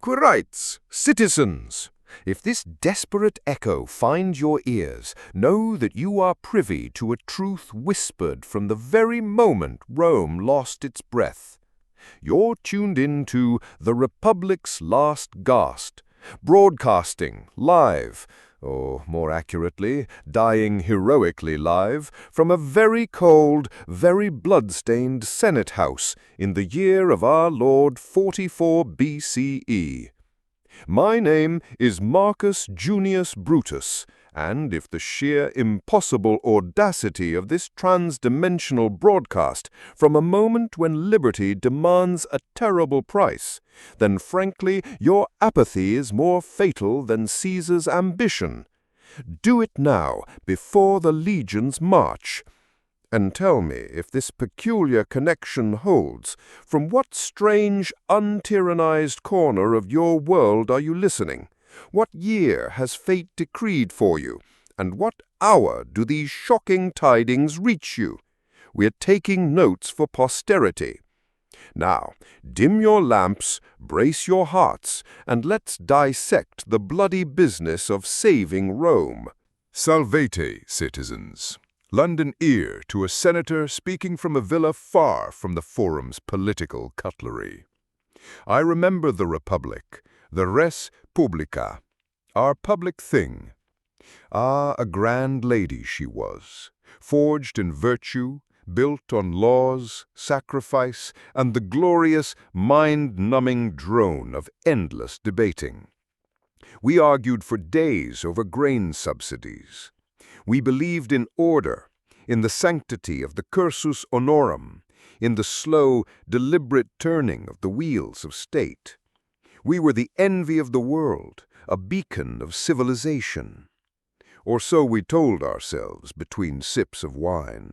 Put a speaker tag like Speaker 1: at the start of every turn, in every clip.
Speaker 1: Quirites, citizens, if this desperate echo finds your ears, know that you are privy to a truth whispered from the very moment Rome lost its breath. You're tuned in to the Republic's Last Gasp, broadcasting live, or more accurately, dying heroically live, from a very cold, very blood-stained Senate House in the year of our Lord 44 BCE. My name is Marcus Junius Brutus, and if the sheer impossible audacity of this trans-dimensional broadcast from a moment when liberty demands a terrible price, then frankly your apathy is more fatal than Caesar's ambition. Do it now, before the legions march. And tell me if this peculiar connection holds. From what strange, untyrannized corner of your world are you listening? What year has fate decreed for you? And what hour do these shocking tidings reach you? We're taking notes for posterity. Now, dim your lamps, brace your hearts, and let's dissect the bloody business of saving Rome.
Speaker 2: Salvete, citizens. London ear to a senator speaking from a villa far from the forum's political cutlery. I remember the Republic, the res publica, our public thing. Ah, a grand lady she was, forged in virtue, built on laws, sacrifice, and the glorious, mind-numbing drone of endless debating. We argued for days over grain subsidies. We believed in order, in the sanctity of the cursus honorum, in the slow, deliberate turning of the wheels of state. We were the envy of the world, a beacon of civilization. Or so we told ourselves between sips of wine.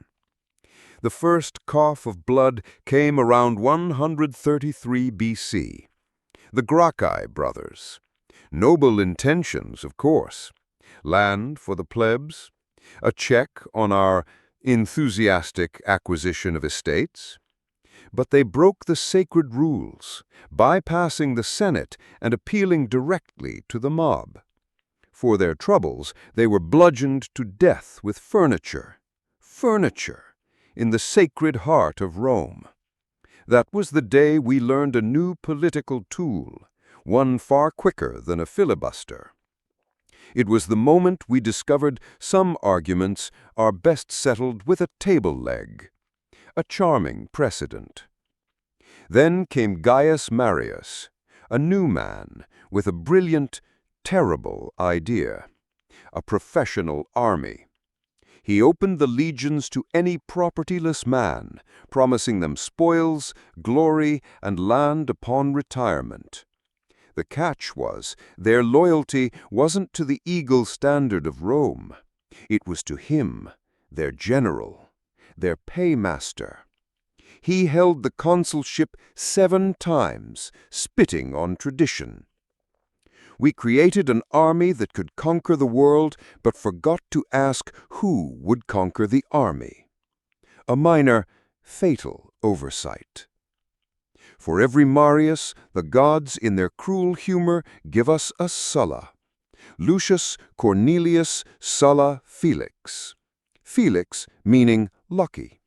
Speaker 2: The first cough of blood came around 133 BC. The Gracchi brothers. Noble intentions, of course. Land for the plebs, a check on our enthusiastic acquisition of estates. But they broke the sacred rules, bypassing the Senate and appealing directly to the mob. For their troubles, they were bludgeoned to death with furniture. Furniture, in the sacred heart of Rome. That was the day we learned a new political tool, one far quicker than a filibuster. It was the moment we discovered some arguments are best settled with a table leg. A charming precedent. Then came Gaius Marius, a new man with a brilliant, terrible idea. A professional army. He opened the legions to any propertyless man, promising them spoils, glory, and land upon retirement. The catch was, their loyalty wasn't to the eagle standard of Rome. It was to him, their general, their paymaster. He held the consulship 7 times, spitting on tradition. We created an army that could conquer the world, but forgot to ask who would conquer the army. A minor, fatal oversight. For every Marius, the gods in their cruel humor give us a Sulla. Lucius Cornelius Sulla Felix. Felix meaning lucky.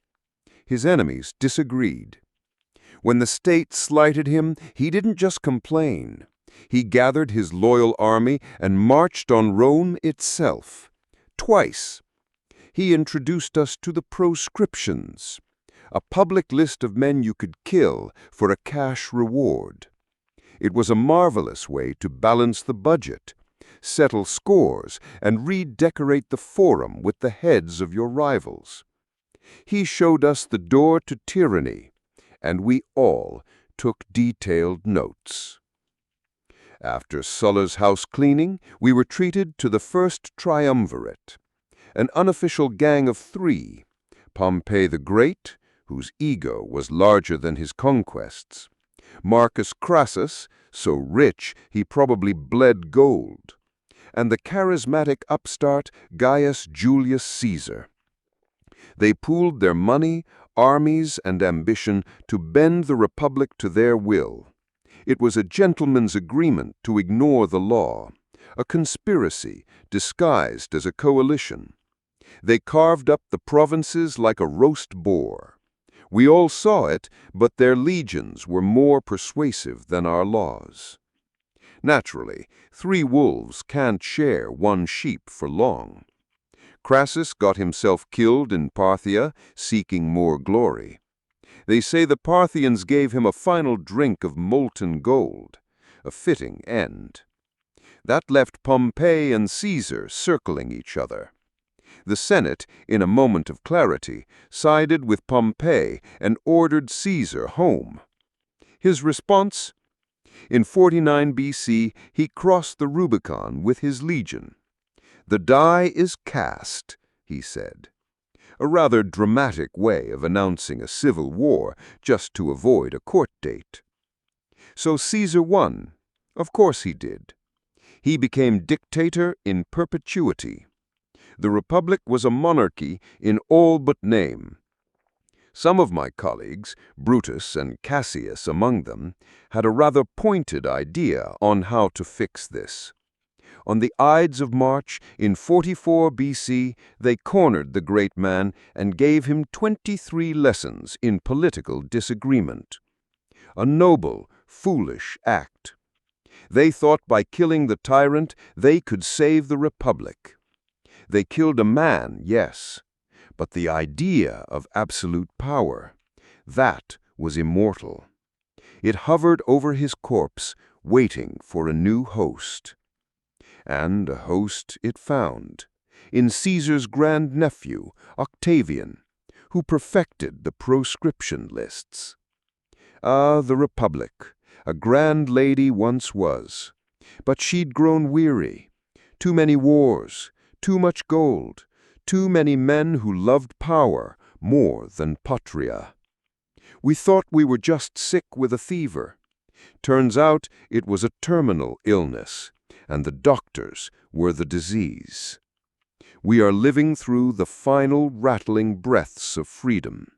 Speaker 2: His enemies disagreed. When the state slighted him, he didn't just complain. He gathered his loyal army and marched on Rome itself. Twice. He introduced us to the proscriptions, a public list of men you could kill for a cash reward. It was a marvelous way to balance the budget, settle scores, and redecorate the forum with the heads of your rivals. He showed us the door to tyranny, and we all took detailed notes. After Sulla's house cleaning, we were treated to the First Triumvirate, an unofficial gang of 3, Pompey the Great, whose ego was larger than his conquests, Marcus Crassus, so rich he probably bled gold, and the charismatic upstart Gaius Julius Caesar. They pooled their money, armies, and ambition to bend the Republic to their will. It was a gentleman's agreement to ignore the law, a conspiracy disguised as a coalition. They carved up the provinces like a roast boar. We all saw it, but their legions were more persuasive than our laws. Naturally, 3 wolves can't share 1 sheep for long. Crassus got himself killed in Parthia, seeking more glory. They say the Parthians gave him a final drink of molten gold, a fitting end. That left Pompey and Caesar circling each other. The Senate, in a moment of clarity, sided with Pompey and ordered Caesar home. His response? In 49 BC, he crossed the Rubicon with his legion. "The die is cast," he said. A rather dramatic way of announcing a civil war just to avoid a court date. So Caesar won. Of course he did. He became dictator in perpetuity. The Republic was a monarchy in all but name. Some of my colleagues, Brutus and Cassius among them, had a rather pointed idea on how to fix this. On the Ides of March in 44 BC, they cornered the great man and gave him 23 lessons in political disagreement. A noble, foolish act. They thought by killing the tyrant they could save the Republic. They killed a man, yes, but the idea of absolute power, that was immortal. It hovered over his corpse, waiting for a new host. And a host it found, in Caesar's grandnephew, Octavian, who perfected the proscription lists. Ah, the Republic, a grand lady once was, but she'd grown weary. Too many wars, too much gold, too many men who loved power more than patria. We thought we were just sick with a fever. Turns out it was a terminal illness, and the doctors were the disease. We are living through the final rattling breaths of freedom,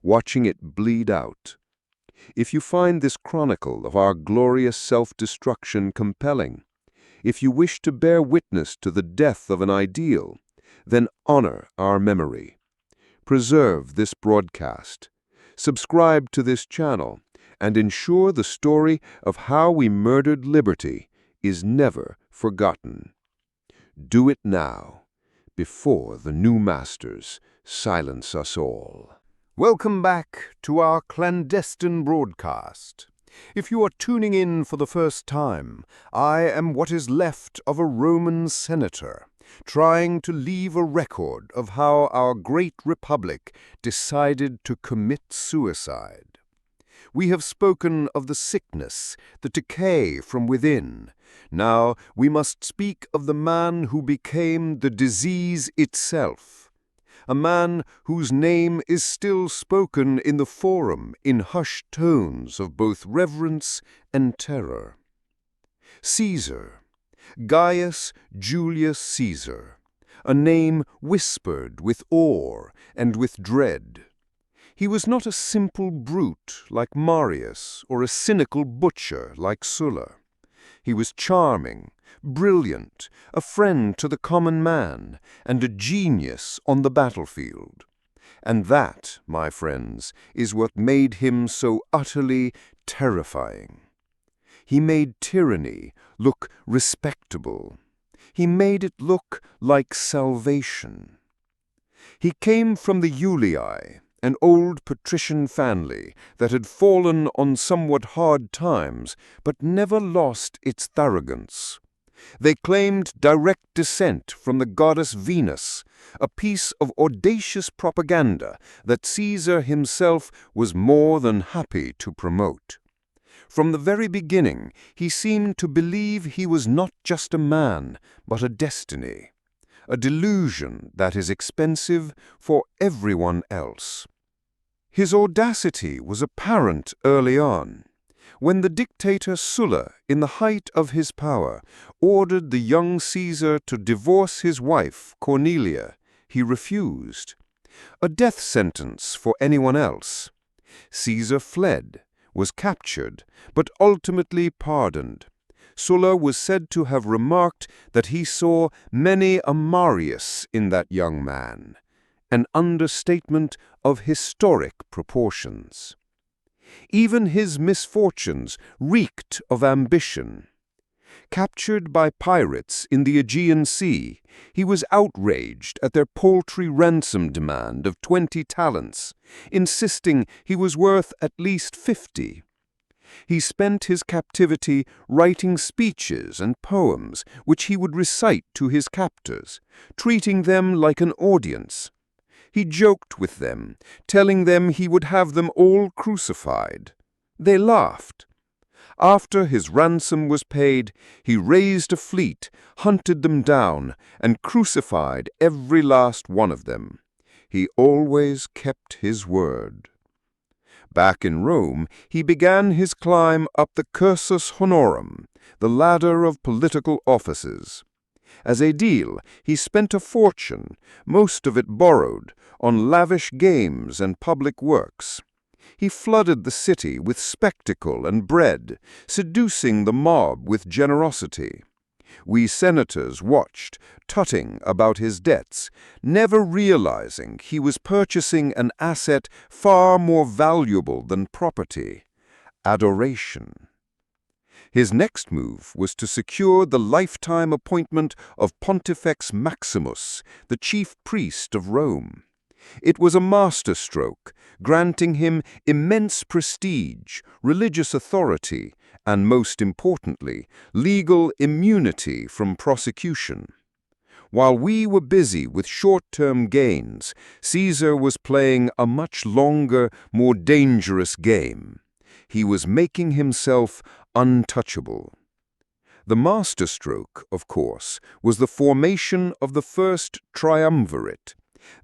Speaker 2: watching it bleed out. If you find this chronicle of our glorious self-destruction compelling, if you wish to bear witness to the death of an ideal, then honor our memory. Preserve this broadcast. Subscribe to this channel, and ensure the story of how we murdered liberty is never forgotten. Do it now, before the new masters silence us all.
Speaker 1: Welcome back to our clandestine broadcast. If you are tuning in for the first time, I am what is left of a Roman senator, trying to leave a record of how our great republic decided to commit suicide. We have spoken of the sickness, the decay from within. Now we must speak of the man who became the disease itself. A man whose name is still spoken in the Forum in hushed tones of both reverence and terror. Caesar, Gaius Julius Caesar, a name whispered with awe and with dread. He was not a simple brute like Marius or a cynical butcher like Sulla. He was charming, brilliant, a friend to the common man, and a genius on the battlefield. And that, my friends, is what made him so utterly terrifying. He made tyranny look respectable. He made it look like salvation. He came from the Julii, an old patrician family that had fallen on somewhat hard times, but never lost its arrogance. They claimed direct descent from the goddess Venus, a piece of audacious propaganda that Caesar himself was more than happy to promote. From the very beginning, he seemed to believe he was not just a man, but a destiny. A delusion that is expensive for everyone else. His audacity was apparent early on, when the dictator Sulla, in the height of his power, ordered the young Caesar to divorce his wife, Cornelia. He refused. A death sentence for anyone else. Caesar fled, was captured, but ultimately pardoned. Sulla was said to have remarked that he saw many a Marius in that young man, an understatement of historic proportions. Even his misfortunes reeked of ambition. Captured by pirates in the Aegean Sea, he was outraged at their paltry ransom demand of 20 talents, insisting he was worth at least 50. He spent his captivity writing speeches and poems which he would recite to his captors, treating them like an audience. He joked with them, telling them he would have them all crucified. They laughed. After his ransom was paid, he raised a fleet, hunted them down, and crucified every last one of them. He always kept his word. Back in Rome, he began his climb up the cursus honorum, the ladder of political offices. As aedile, he spent a fortune, most of it borrowed, on lavish games and public works. He flooded the city with spectacle and bread, seducing the mob with generosity. We senators watched, tutting about his debts, never realizing he was purchasing an asset far more valuable than property: adoration. His next move was to secure the lifetime appointment of Pontifex Maximus, the chief priest of Rome. It was a masterstroke, granting him immense prestige, religious authority, and most importantly, legal immunity from prosecution. While we were busy with short-term gains, Caesar was playing a much longer, more dangerous game. He was making himself untouchable. The masterstroke, of course, was the formation of the First Triumvirate.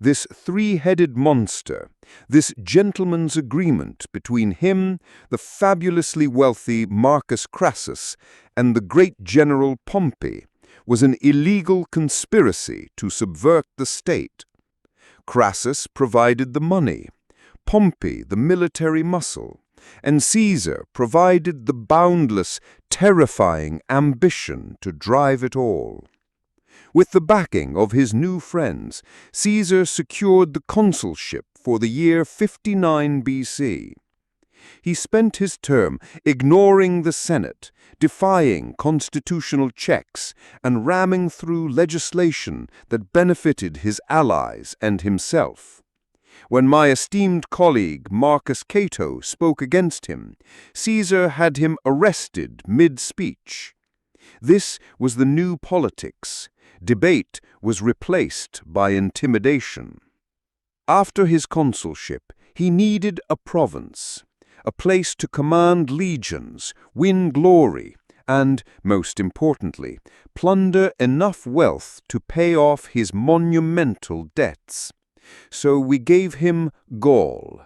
Speaker 1: This three-headed monster, this gentleman's agreement between him, the fabulously wealthy Marcus Crassus, and the great general Pompey, was an illegal conspiracy to subvert the state. Crassus provided the money, Pompey the military muscle, and Caesar provided the boundless, terrifying ambition to drive it all. With the backing of his new friends, Caesar secured the consulship for the year 59 BC. He spent his term ignoring the Senate, defying constitutional checks, and ramming through legislation that benefited his allies and himself. When my esteemed colleague Marcus Cato spoke against him, Caesar had him arrested mid-speech. This was the new politics. Debate was replaced by intimidation. After his consulship, he needed a province, a place to command legions, win glory, and, most importantly, plunder enough wealth to pay off his monumental debts. So we gave him Gaul,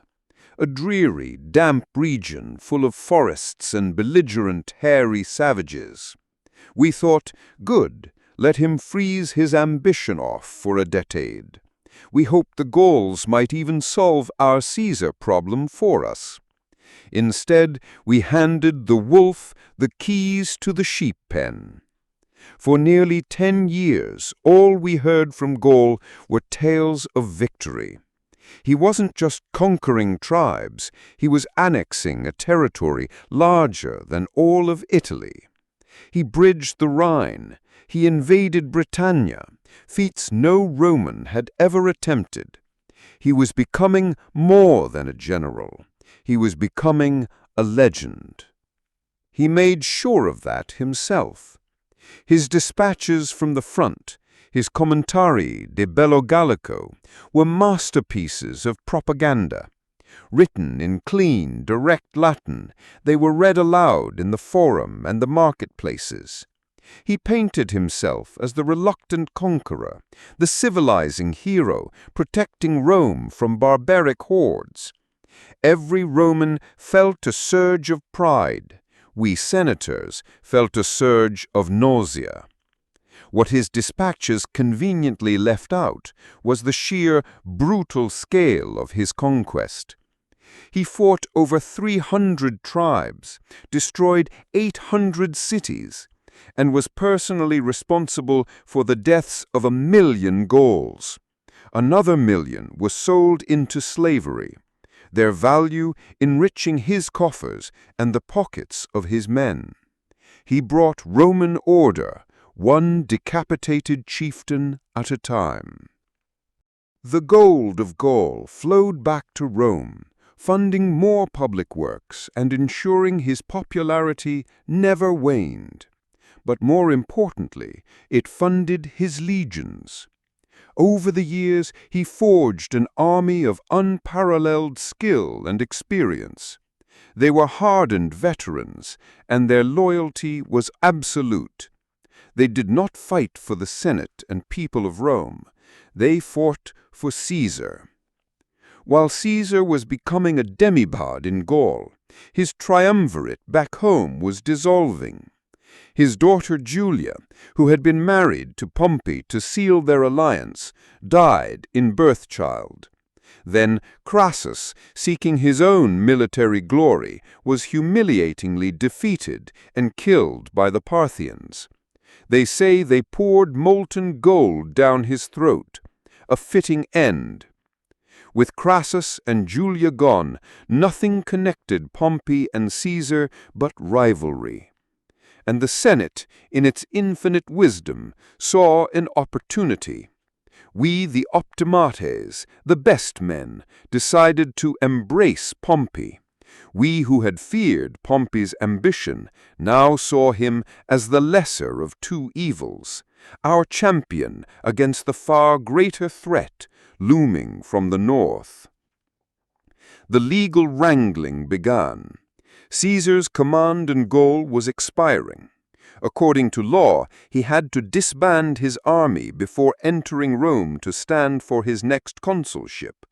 Speaker 1: a dreary, damp region full of forests and belligerent, hairy savages. We thought, good, let him freeze his ambition off for a decade. We hoped the Gauls might even solve our Caesar problem for us. Instead, we handed the wolf the keys to the sheep pen. For nearly 10 years, all we heard from Gaul were tales of victory. He wasn't just conquering tribes, he was annexing a territory larger than all of Italy. He bridged the Rhine. He invaded Britannia, feats no Roman had ever attempted. He was becoming more than a general. He was becoming a legend. He made sure of that himself. His dispatches from the front, his Commentarii de Bello Gallico, were masterpieces of propaganda. Written in clean, direct Latin, they were read aloud in the forum and the marketplaces. He painted himself as the reluctant conqueror, the civilizing hero, protecting Rome from barbaric hordes. Every Roman felt a surge of pride. We senators felt a surge of nausea. What his dispatches conveniently left out was the sheer, brutal scale of his conquest.
Speaker 2: He fought over 300 tribes, destroyed 800 cities, and was personally responsible for the deaths of 1 million Gauls. Another 1 million was sold into slavery, their value enriching his coffers and the pockets of his men. He brought Roman order, one decapitated chieftain at a time. The gold of Gaul flowed back to Rome, funding more public works and ensuring his popularity never waned. But more importantly, it funded his legions. Over the years, he forged an army of unparalleled skill and experience. They were hardened veterans, and their loyalty was absolute. They did not fight for the Senate and people of Rome. They fought for Caesar. While Caesar was becoming a demigod in Gaul, his triumvirate back home was dissolving. His daughter Julia, who had been married to Pompey to seal their alliance, died in birthchild. Then Crassus, seeking his own military glory, was humiliatingly defeated and killed by the Parthians. They say they poured molten gold down his throat, a fitting end. With Crassus and Julia gone, nothing connected Pompey and Caesar but rivalry. And the Senate, in its infinite wisdom, saw an opportunity. We, the optimates, the best men, decided to embrace Pompey. We who had feared Pompey's ambition now saw him as the lesser of two evils, our champion against the far greater threat looming from the north. The legal wrangling began. Caesar's command in Gaul was expiring. According to law, he had to disband his army before entering Rome to stand for his next consulship.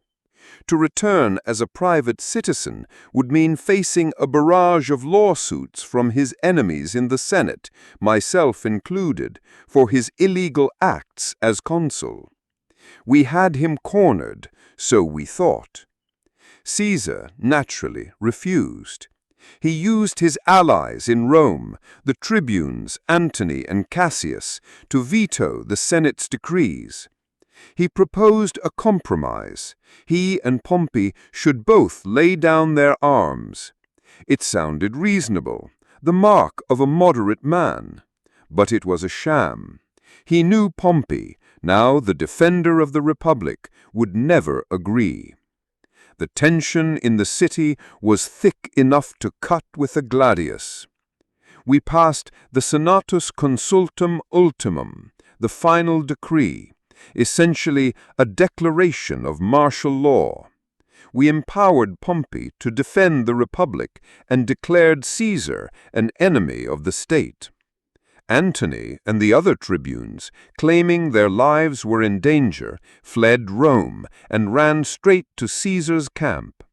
Speaker 2: To return as a private citizen would mean facing a barrage of lawsuits from his enemies in the Senate, myself included, for his illegal acts as consul. We had him cornered, so we thought. Caesar, naturally, refused. He used his allies in Rome, the tribunes Antony and Cassius, to veto the Senate's decrees. He proposed a compromise. He and Pompey should both lay down their arms. It sounded reasonable, the mark of a moderate man. But it was a sham. He knew Pompey, now the defender of the Republic, would never agree. The tension in the city was thick enough to cut with a gladius. We passed the Senatus Consultum Ultimum, the final decree, essentially a declaration of martial law. We empowered Pompey to defend the Republic and declared Caesar an enemy of the state. Antony and the other tribunes, claiming their lives were in danger, fled Rome and ran straight to Caesar's camp.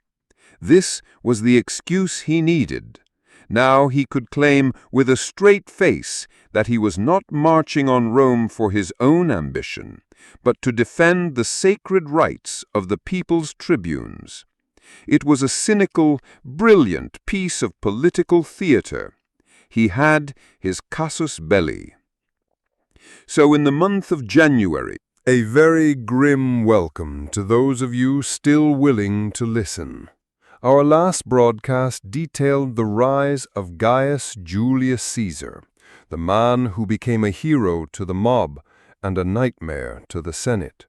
Speaker 2: This was the excuse he needed. Now he could claim with a straight face that he was not marching on Rome for his own ambition, but to defend the sacred rights of the people's tribunes. It was a cynical, brilliant piece of political theater. He had his casus belli. So in the month of January, a very grim welcome to those of you still willing to listen. Our last broadcast detailed the rise of Gaius Julius Caesar, the man who became a hero to the mob and a nightmare to the Senate.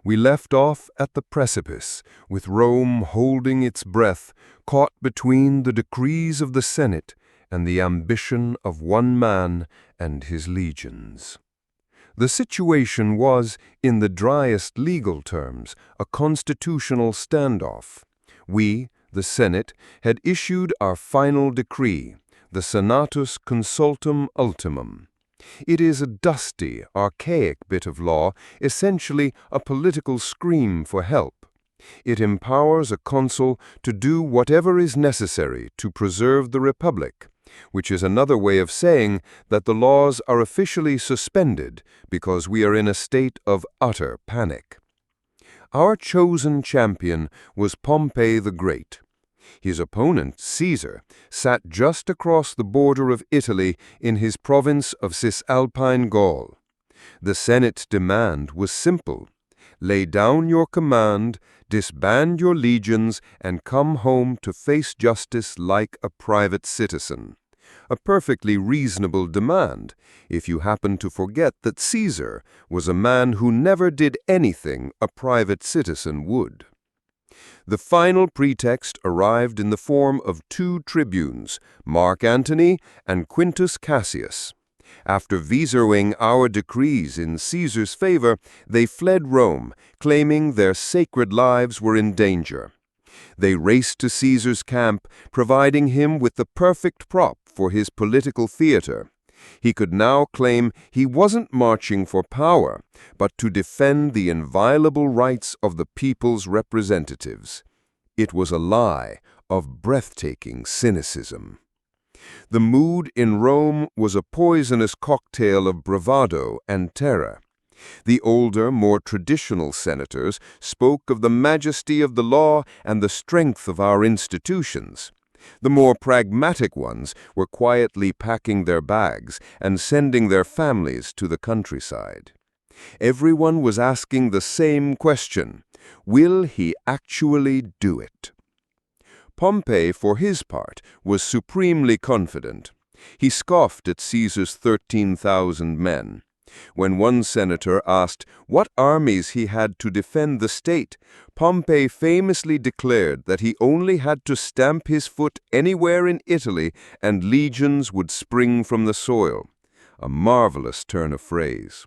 Speaker 2: We left off at the precipice, with Rome holding its breath, caught between the decrees of the Senate and the ambition of one man and his legions. The situation was, in the driest legal terms, a constitutional standoff. We, the Senate, had issued our final decree, the Senatus Consultum Ultimum. It is a dusty, archaic bit of law, essentially a political scream for help. It empowers a consul to do whatever is necessary to preserve the Republic, which is another way of saying that the laws are officially suspended because we are in a state of utter panic.
Speaker 1: Our chosen champion was Pompey the Great. His opponent, Caesar, sat just across the border of Italy in his province of Cisalpine Gaul. The Senate's demand was simple: lay down your command, disband your legions, and come home to face justice like a private citizen. A perfectly reasonable demand, if you happen to forget that Caesar was a man who never did anything a private citizen would. The final pretext arrived in the form of two tribunes, Mark Antony and Quintus Cassius. After vetoing our decrees in Caesar's favor, they fled Rome, claiming their sacred lives were in danger. They raced to Caesar's camp, providing him with the perfect prop for his political theater. He could now claim he wasn't marching for power, but to defend the inviolable rights of the people's representatives. It was a lie of breathtaking cynicism. The mood in Rome was a poisonous cocktail of bravado and terror. The older, more traditional senators spoke of the majesty of the law and the strength of our institutions. The more pragmatic ones were quietly packing their bags and sending their families to the countryside. Everyone was asking the same question: will he actually do it? Pompey, for his part, was supremely confident. He scoffed at Caesar's 13,000 men. When one senator asked what armies he had to defend the state, Pompey famously declared that he only had to stamp his foot anywhere in Italy and legions would spring from the soil. A marvelous turn of phrase.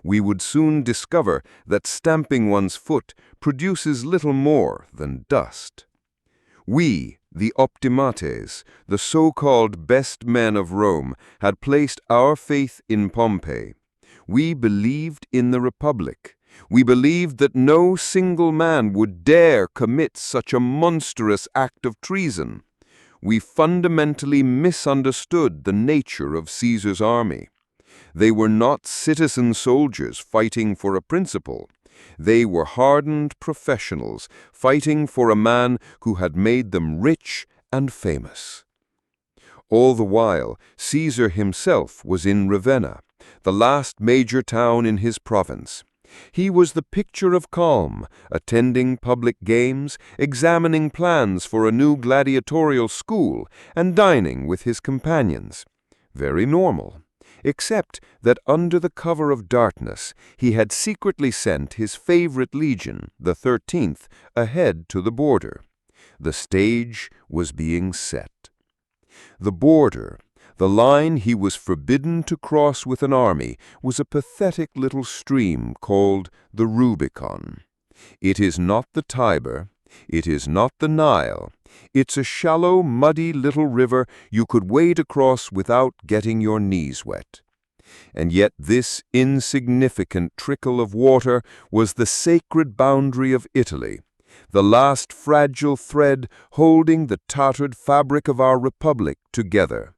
Speaker 1: We would soon discover that stamping one's foot produces little more than dust. We, the optimates, the so-called best men of Rome, had placed our faith in Pompey. We believed in the Republic. We believed that no single man would dare commit such a monstrous act of treason. We fundamentally misunderstood the nature of Caesar's army. They were not citizen soldiers fighting for a principle. They were hardened professionals fighting for a man who had made them rich and famous. All the while, Caesar himself was in Ravenna, the last major town in his province. He was the picture of calm, attending public games, examining plans for a new gladiatorial school, and dining with his companions. Very normal, except that under the cover of darkness he had secretly sent his favorite legion, the 13th, ahead to the border. The stage was being set. The border, the line he was forbidden to cross with an army, was a pathetic little stream called the Rubicon. It is not the Tiber, it is not the Nile. It's a shallow, muddy little river you could wade across without getting your knees wet. And yet this insignificant trickle of water was the sacred boundary of Italy, the last fragile thread holding the tattered fabric of our republic together.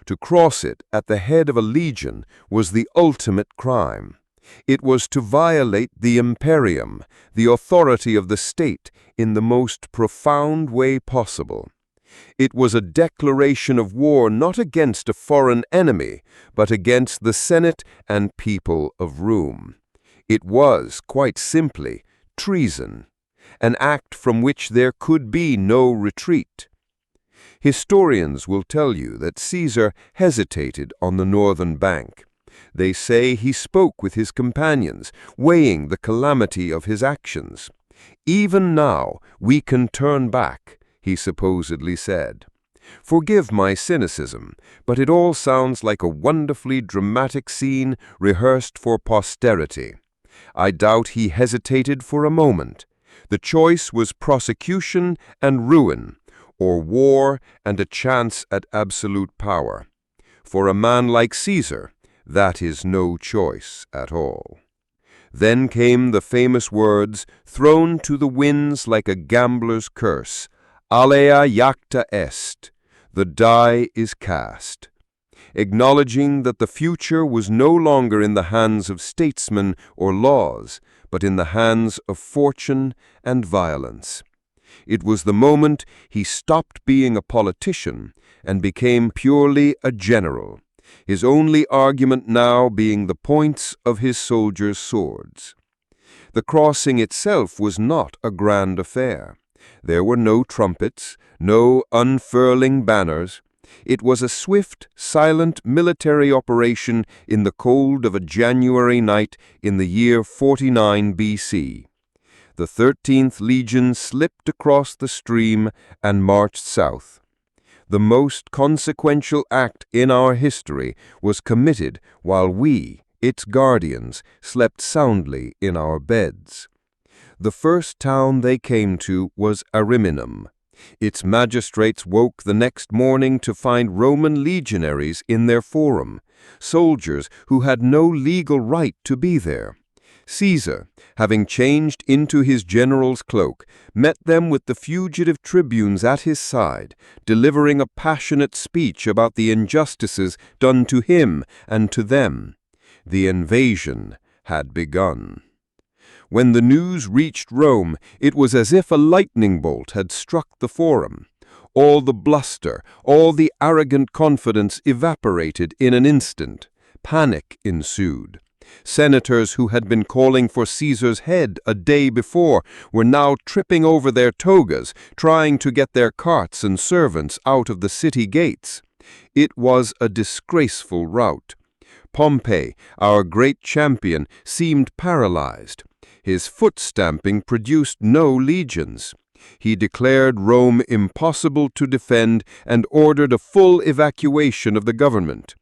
Speaker 1: To cross it at the head of a legion was the ultimate crime. It was to violate the imperium, the authority of the state, in the most profound way possible. It was a declaration of war not against a foreign enemy, but against the Senate and people of Rome. It was, quite simply, treason, an act from which there could be no retreat. Historians will tell you that Caesar hesitated on the northern bank. They say he spoke with his companions, weighing the calamity of his actions. "Even now we can turn back," he supposedly said. Forgive my cynicism, but it all sounds like a wonderfully dramatic scene rehearsed for posterity. I doubt he hesitated for a moment. The choice was prosecution and ruin, or war and a chance at absolute power. For a man like Caesar, that is no choice at all. Then came the famous words, thrown to the winds like a gambler's curse, "Alea jacta est," the die is cast. acknowledging that the future was no longer in the hands of statesmen or laws, but in the hands of fortune and violence. It was the moment he stopped being a politician and became purely a general, his only argument now being the points of his soldiers' swords. The crossing itself was not a grand affair. There were no trumpets, no unfurling banners. It was a swift, silent military operation in the cold of a January night in the year 49 BC. The 13th Legion slipped across the stream and marched south. The most consequential act in our history was committed while we, its guardians, slept soundly in our beds. The first town they came to was Ariminum. Its magistrates woke the next morning to find Roman legionaries in their forum, soldiers who had no legal right to be there. Caesar, having changed into his general's cloak, met them with the fugitive tribunes at his side, delivering a passionate speech about the injustices done to him and to them. The invasion had begun. When the news reached Rome, it was as if a lightning bolt had struck the forum. All the bluster, all the arrogant confidence evaporated in an instant. Panic ensued. Senators who had been calling for Caesar's head a day before were now tripping over their togas, trying to get their carts and servants out of the city gates. It was a disgraceful rout. Pompey, our great champion, seemed paralyzed. His foot-stamping produced no legions. He declared Rome impossible to defend and ordered a full evacuation of the government.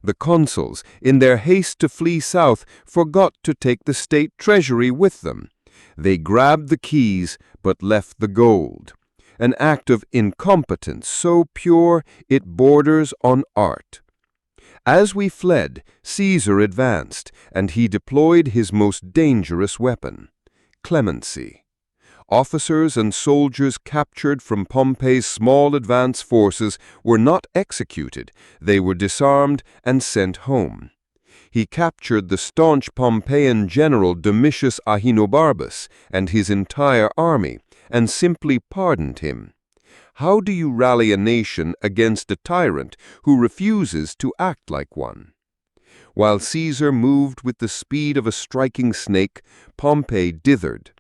Speaker 1: The consuls, in their haste to flee south, forgot to take the state treasury with them. They grabbed the keys but left the gold. An act of incompetence so pure it borders on art. As we fled, Caesar advanced, and he deployed his most dangerous weapon, clemency. Officers and soldiers captured from Pompey's small advance forces were not executed, they were disarmed and sent home. He captured the staunch Pompeian general Domitius Ahenobarbus and his entire army, and simply pardoned him. How do you rally a nation against a tyrant who refuses to act like one? While Caesar moved with the speed of a striking snake, Pompey dithered.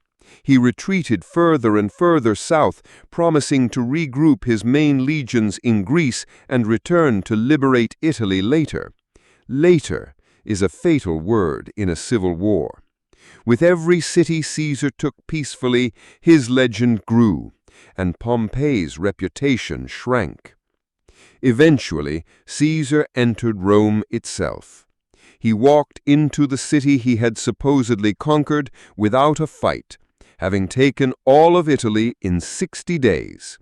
Speaker 1: He retreated further and further south, promising to regroup his main legions in Greece and return to liberate Italy later. Later is a fatal word in a civil war. With every city Caesar took peacefully, his legend grew, and Pompey's reputation shrank. Eventually, Caesar entered Rome itself. He walked into the city he had supposedly conquered without a fight, having taken all of Italy in 60 days.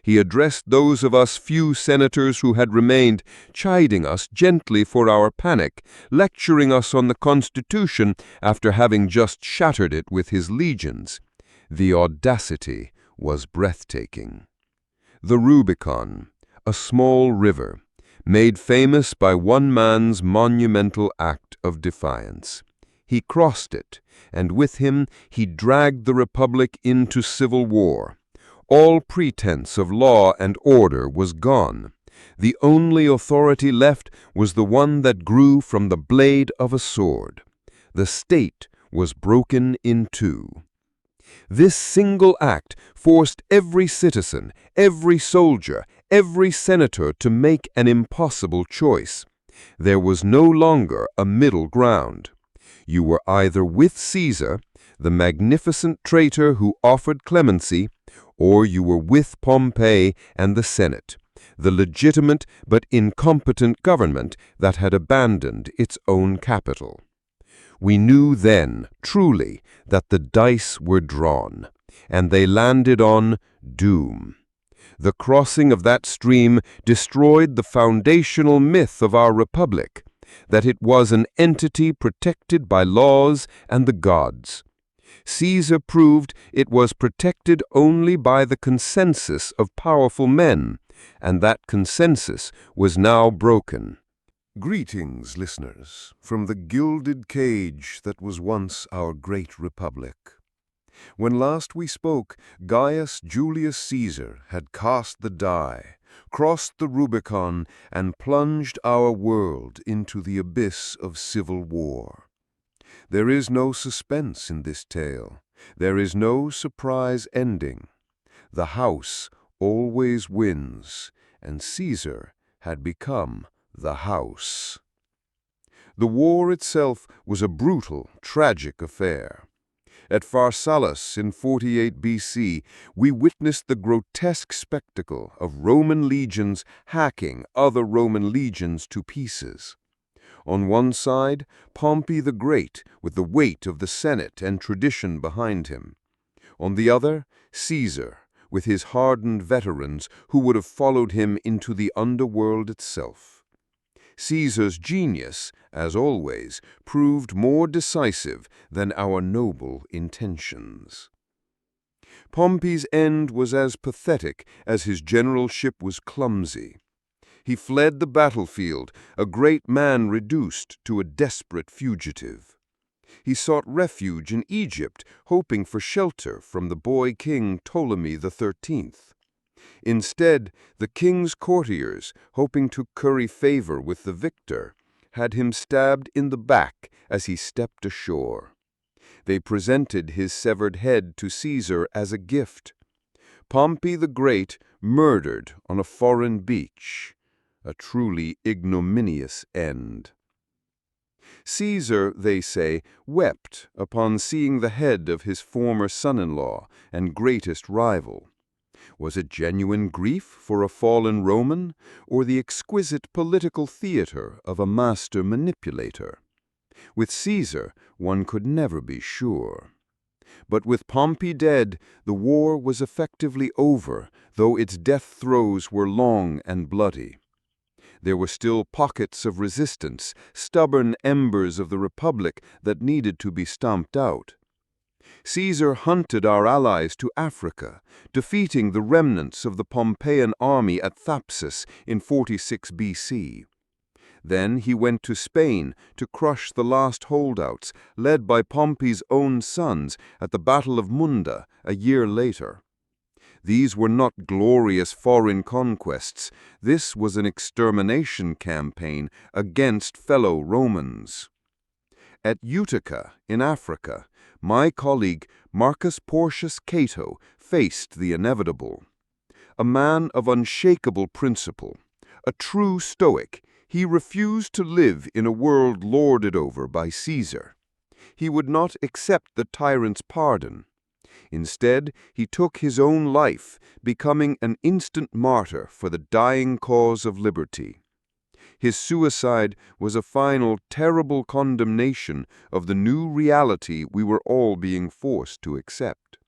Speaker 1: He addressed those of us few senators who had remained, chiding us gently for our panic, lecturing us on the Constitution after having just shattered it with his legions. The audacity was breathtaking. The Rubicon, a small river, made famous by one man's monumental act of defiance. He crossed it, and with him he dragged the Republic into civil war. All pretense of law and order was gone. The only authority left was the one that grew from the blade of a sword. The state was broken in two. This single act forced every citizen, every soldier, every senator to make an impossible choice. There was no longer a middle ground. You were either with Caesar, the magnificent traitor who offered clemency, or you were with Pompey and the Senate, the legitimate but incompetent government that had abandoned its own capital. We knew then, truly, that the dice were drawn, and they landed on doom. The crossing of that stream destroyed the foundational myth of our republic, that it was an entity protected by laws and the gods. Caesar proved it was protected only by the consensus of powerful men, and that consensus was now broken. Greetings, listeners, from the gilded cage that was once our great republic. When last we spoke, Gaius Julius Caesar had cast the die, crossed the Rubicon, and plunged our world into the abyss of civil war. There is no suspense in this tale. There is no surprise ending. The house always wins, and Caesar had become the house. The war itself was a brutal, tragic affair. At Pharsalus in 48 BC, we witnessed the grotesque spectacle of Roman legions hacking other Roman legions to pieces. On one side, Pompey the Great, with the weight of the Senate and tradition behind him. On the other, Caesar, with his hardened veterans who would have followed him into the underworld itself. Caesar's genius, as always, proved more decisive than our noble intentions. Pompey's end was as pathetic as his generalship was clumsy. He fled the battlefield, a great man reduced to a desperate fugitive. He sought refuge in Egypt, hoping for shelter from the boy king Ptolemy XIII. Instead, the king's courtiers, hoping to curry favor with the victor, had him stabbed in the back as he stepped ashore. They presented his severed head to Caesar as a gift. Pompey the Great murdered on a foreign beach, a truly ignominious end. Caesar, they say, wept upon seeing the head of his former son-in-law and greatest rival. Was it genuine grief for a fallen Roman, or the exquisite political theater of a master manipulator? With Caesar, one could never be sure. But with Pompey dead, the war was effectively over, though its death throes were long and bloody. There were still pockets of resistance, stubborn embers of the Republic that needed to be stomped out. Caesar hunted our allies to Africa, defeating the remnants of the Pompeian army at Thapsus in 46 BC. Then he went to Spain to crush the last holdouts, led by Pompey's own sons at the Battle of Munda a year later. These were not glorious foreign conquests. This was an extermination campaign against fellow Romans. At Utica, in Africa, my colleague Marcus Porcius Cato faced the inevitable. A man of unshakable principle, a true Stoic, he refused to live in a world lorded over by Caesar. He would not accept the tyrant's pardon. Instead, he took his own life, becoming an instant martyr for the dying cause of liberty. His suicide was a final, terrible condemnation of the new reality we were all being forced to accept.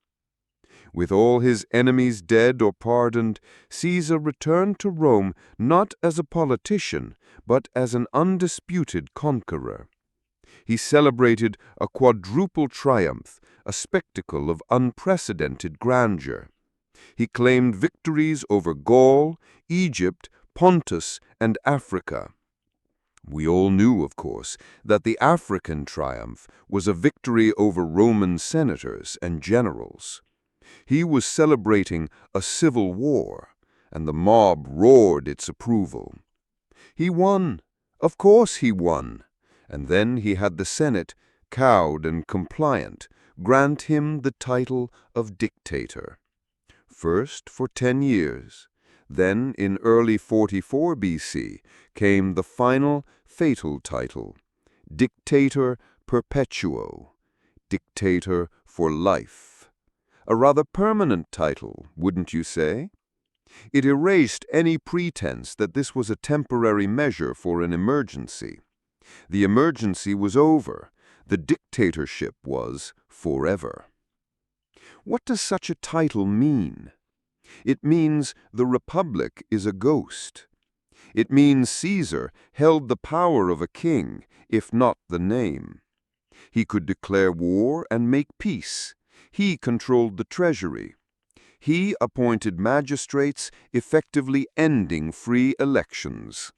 Speaker 1: With all his enemies dead or pardoned, Caesar returned to Rome not as a politician, but as an undisputed conqueror. He celebrated a quadruple triumph, a spectacle of unprecedented grandeur. He claimed victories over Gaul, Egypt, Pontus, and Africa. We all knew, of course, that the African triumph was a victory over Roman senators and generals. He was celebrating a civil war, and the mob roared its approval. He won. Of course he won. And then he had the Senate, cowed and compliant, grant him the title of dictator. First for 10 years. Then, in early 44 BC, came the final, fatal title, Dictator Perpetuo, Dictator for life. A rather permanent title, wouldn't you say? It erased any pretense that this was a temporary measure for an emergency. The emergency was over. The dictatorship was forever. What does such a title mean? It means the Republic is a ghost. It means Caesar held the power of a king, if not the name. He could declare war and make peace. He controlled the treasury. He appointed magistrates, effectively ending free elections.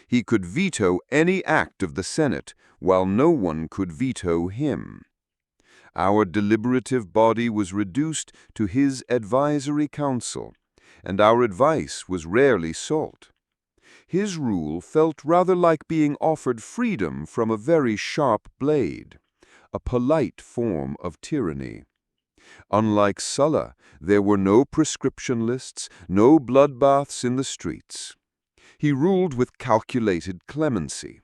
Speaker 1: He could veto any act of the Senate, while no one could veto him. Our deliberative body was reduced to his advisory council, and our advice was rarely sought. His rule felt rather like being offered freedom from a very sharp blade, a polite form of tyranny. Unlike Sulla, there were no prescription lists, no bloodbaths in the streets. He ruled with calculated clemency,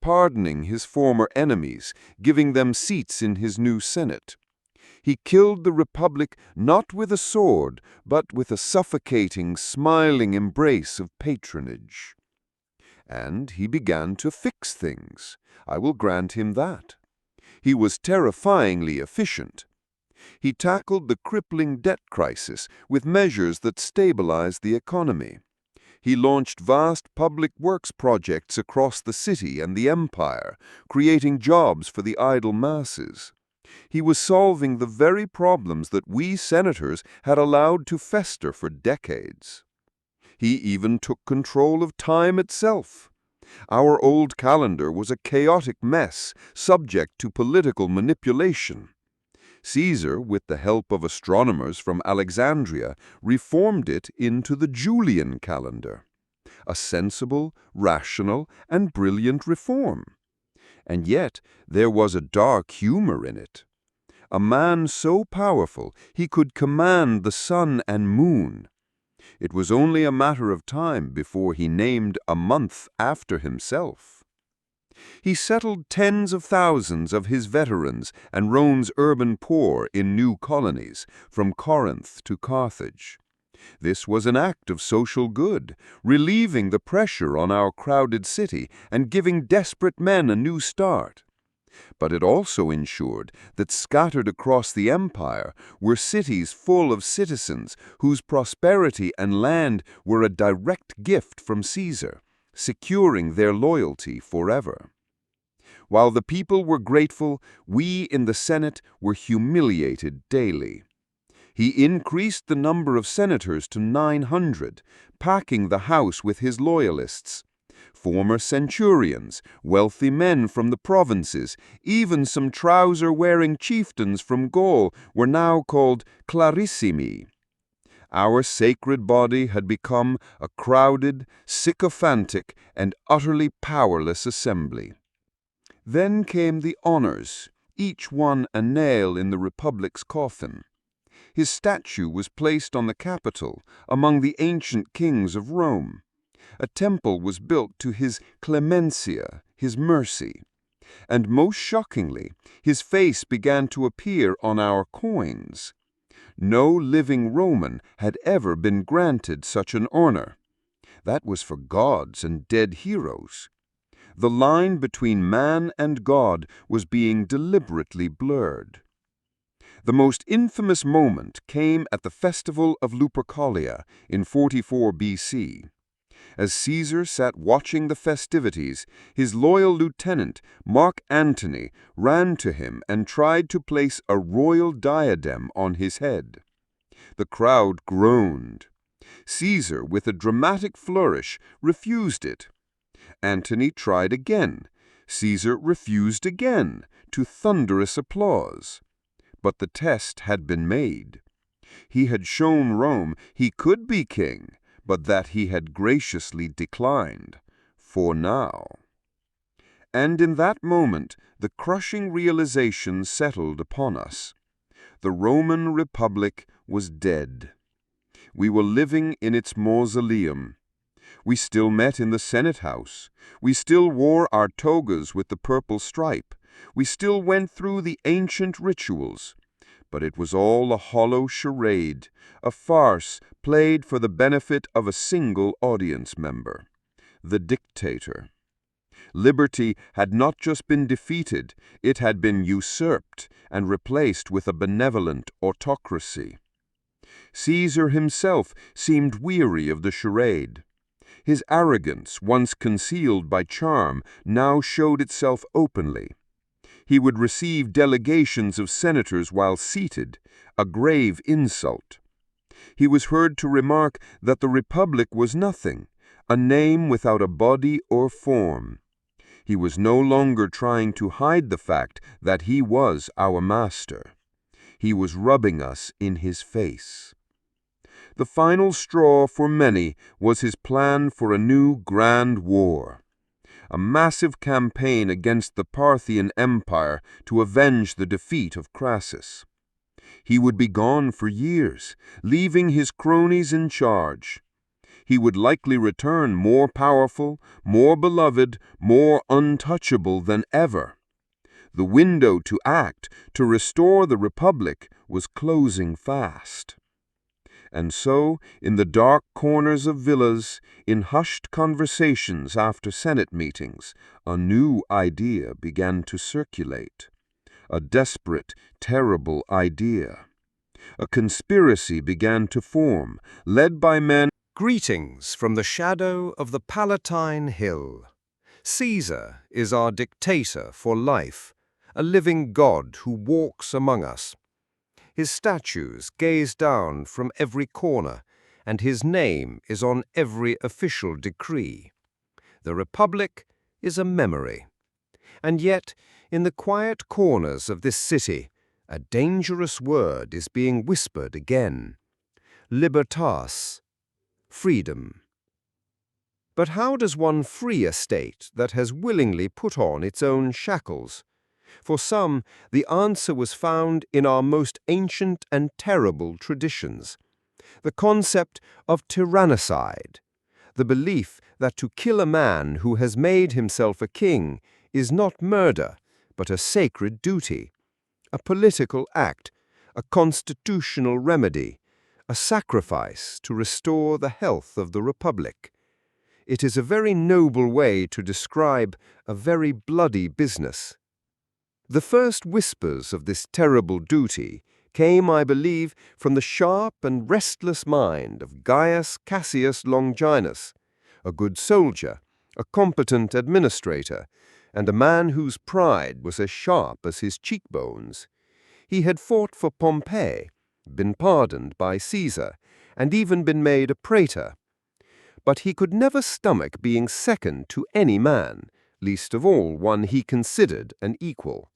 Speaker 1: pardoning his former enemies, giving them seats in his new Senate. He killed the Republic not with a sword, but with a suffocating, smiling embrace of patronage. And he began to fix things. I will grant him that. He was terrifyingly efficient. He tackled the crippling debt crisis with measures that stabilized the economy. He launched vast public works projects across the city and the empire, creating jobs for the idle masses. He was solving the very problems that we senators had allowed to fester for decades. He even took control of time itself. Our old calendar was a chaotic mess, subject to political manipulation. Caesar, with the help of astronomers from Alexandria, reformed it into the Julian calendar. A sensible, rational, and brilliant reform. And yet there was a dark humor in it. A man so powerful he could command the sun and moon. It was only a matter of time before he named a month after himself. He settled tens of thousands of his veterans and Rome's urban poor in new colonies, from Corinth to Carthage. This was an act of social good, relieving the pressure on our crowded city and giving desperate men a new start. But it also ensured that scattered across the empire were cities full of citizens whose prosperity and land were a direct gift from Caesar, securing their loyalty forever. While the people were grateful, we in the Senate were humiliated daily. He increased the number of senators to 900, packing the House with his loyalists. Former centurions, wealthy men from the provinces, even some trouser-wearing chieftains from Gaul were now called clarissimi. Our sacred body had become a crowded, sycophantic, and utterly powerless assembly. Then came the honors, each one a nail in the Republic's coffin. His statue was placed on the Capitol, among the ancient kings of Rome. A temple was built to his clemencia, his mercy. And most shockingly, his face began to appear on our coins. No living Roman had ever been granted such an honor. That was for gods and dead heroes. The line between man and God was being deliberately blurred. The most infamous moment came at the festival of Lupercalia in 44 BC. As Caesar sat watching the festivities, his loyal lieutenant, Mark Antony, ran to him and tried to place a royal diadem on his head. The crowd groaned. Caesar, with a dramatic flourish, refused it. Antony tried again. Caesar refused again, to thunderous applause. But the test had been made. He had shown Rome he could be king, but that he had graciously declined, for now. And in that moment, the crushing realization settled upon us. The Roman Republic was dead. We were living in its mausoleum. We still met in the Senate House. We still wore our togas with the purple stripe. We still went through the ancient rituals. But it was all a hollow charade, a farce played for the benefit of a single audience member, the dictator. Liberty had not just been defeated, it had been usurped and replaced with a benevolent autocracy. Caesar himself seemed weary of the charade. His arrogance, once concealed by charm, now showed itself openly. He would receive delegations of senators while seated, a grave insult. He was heard to remark that the Republic was nothing,
Speaker 3: a name without a body or form. He was no longer trying to hide the fact that he was our master. He was rubbing us in his face. The final straw for many was his plan for a new grand war, a massive campaign against the Parthian Empire to avenge the defeat of Crassus. He would be gone for years, leaving his cronies in charge. He would likely return more powerful, more beloved, more untouchable than ever. The window to act, to restore the Republic, was closing fast. And so, in the dark corners of villas, in hushed conversations after Senate meetings, a new idea began to circulate. A desperate, terrible idea. A conspiracy began to form, led by men.
Speaker 1: Greetings from the shadow of the Palatine Hill. Caesar is our dictator for life, a living god who walks among us. His statues gaze down from every corner, and his name is on every official decree. The Republic is a memory. And yet, in the quiet corners of this city, a dangerous word is being whispered again. Libertas. Freedom. But how does one free a state that has willingly put on its own shackles? For some, the answer was found in our most ancient and terrible traditions. The concept of tyrannicide, the belief that to kill a man who has made himself a king is not murder, but a sacred duty, a political act, a constitutional remedy, a sacrifice to restore the health of the Republic. It is a very noble way to describe a very bloody business. The first whispers of this terrible duty came, I believe, from the sharp and restless mind of Gaius Cassius Longinus, a good soldier, a competent administrator, and a man whose pride was as sharp as his cheekbones. He had fought for Pompey, been pardoned by Caesar, and even been made a praetor. But he could never stomach being second to any man, least of all one he considered an equal.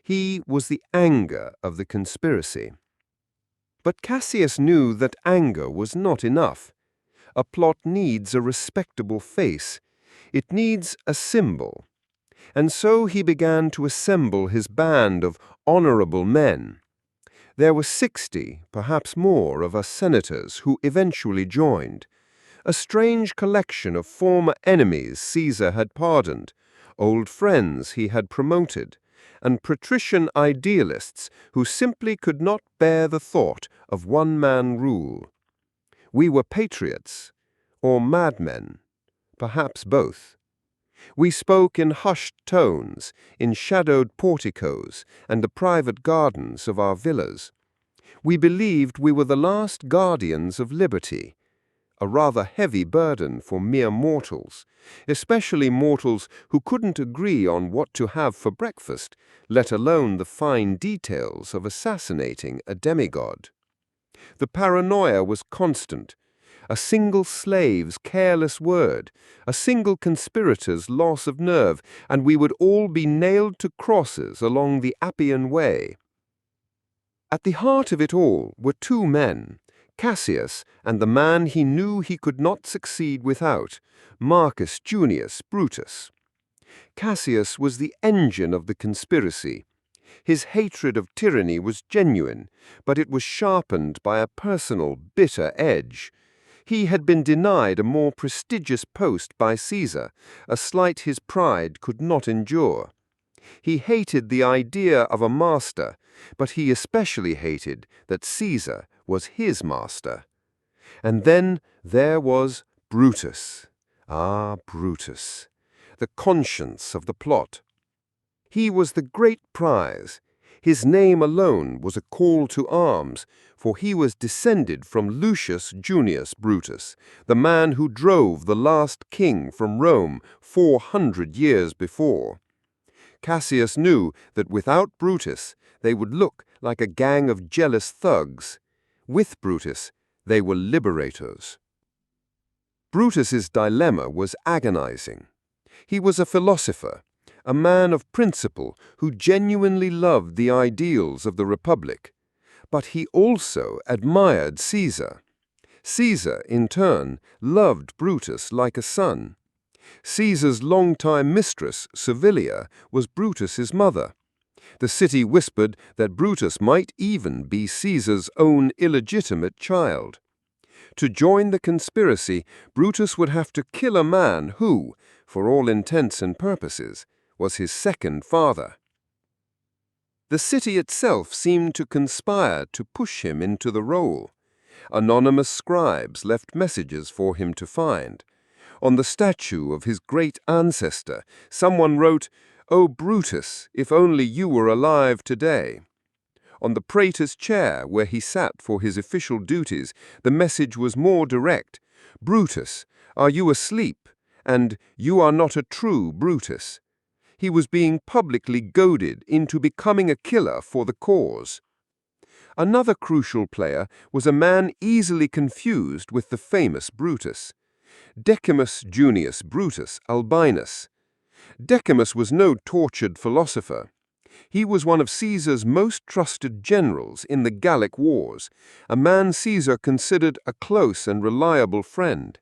Speaker 1: He was the anger of the conspiracy. But Cassius knew that anger was not enough. A plot needs a respectable face. It needs a symbol. And so he began to assemble his band of honorable men. There were 60, perhaps more, of us senators who eventually joined. A strange collection of former enemies Caesar had pardoned, old friends he had promoted, and patrician idealists who simply could not bear the thought of one-man rule. We were patriots, or madmen, perhaps both. We spoke in hushed tones, in shadowed porticos, and the private gardens of our villas. We believed we were the last guardians of liberty, a rather heavy burden for mere mortals, especially mortals who couldn't agree on what to have for breakfast, let alone the fine details of assassinating a demigod. The paranoia was constant. A single slave's careless word, a single conspirator's loss of nerve, and we would all be nailed to crosses along the Appian Way. At the heart of it all were two men, Cassius and the man he knew he could not succeed without, Marcus Junius Brutus. Cassius was the engine of the conspiracy. His hatred of tyranny was genuine, but it was sharpened by a personal, bitter edge. He had been denied a more prestigious post by Caesar, a slight his pride could not endure. He hated the idea of a master, but he especially hated that Caesar was his master. And then there was Brutus. Ah, Brutus, the conscience of the plot. He was the great prize. His name alone was a call to arms, for he was descended from Lucius Junius Brutus, the man who drove the last king from Rome 400 years before. Cassius knew that without Brutus, they would look like a gang of jealous thugs. With Brutus, they were liberators. Brutus's dilemma was agonizing. He was a philosopher, a man of principle who genuinely loved the ideals of the Republic. But he also admired Caesar. Caesar, in turn, loved Brutus like a son. Caesar's longtime mistress, Servilia, was Brutus's mother. The city whispered that Brutus might even be Caesar's own illegitimate child. To join the conspiracy, Brutus would have to kill a man who, for all intents and purposes, was his second father. The city itself seemed to conspire to push him into the role. Anonymous scribes left messages for him to find. On the statue of his great ancestor, someone wrote, "O Brutus, if only you were alive today." On the praetor's chair, where he sat for his official duties, the message was more direct. "Brutus, are you asleep? And you are not a true Brutus." He was being publicly goaded into becoming a killer for the cause. Another crucial player was a man easily confused with the famous Brutus, Decimus Junius Brutus Albinus. Decimus was no tortured philosopher. He was one of Caesar's most trusted generals in the Gallic Wars, a man Caesar considered a close and reliable friend.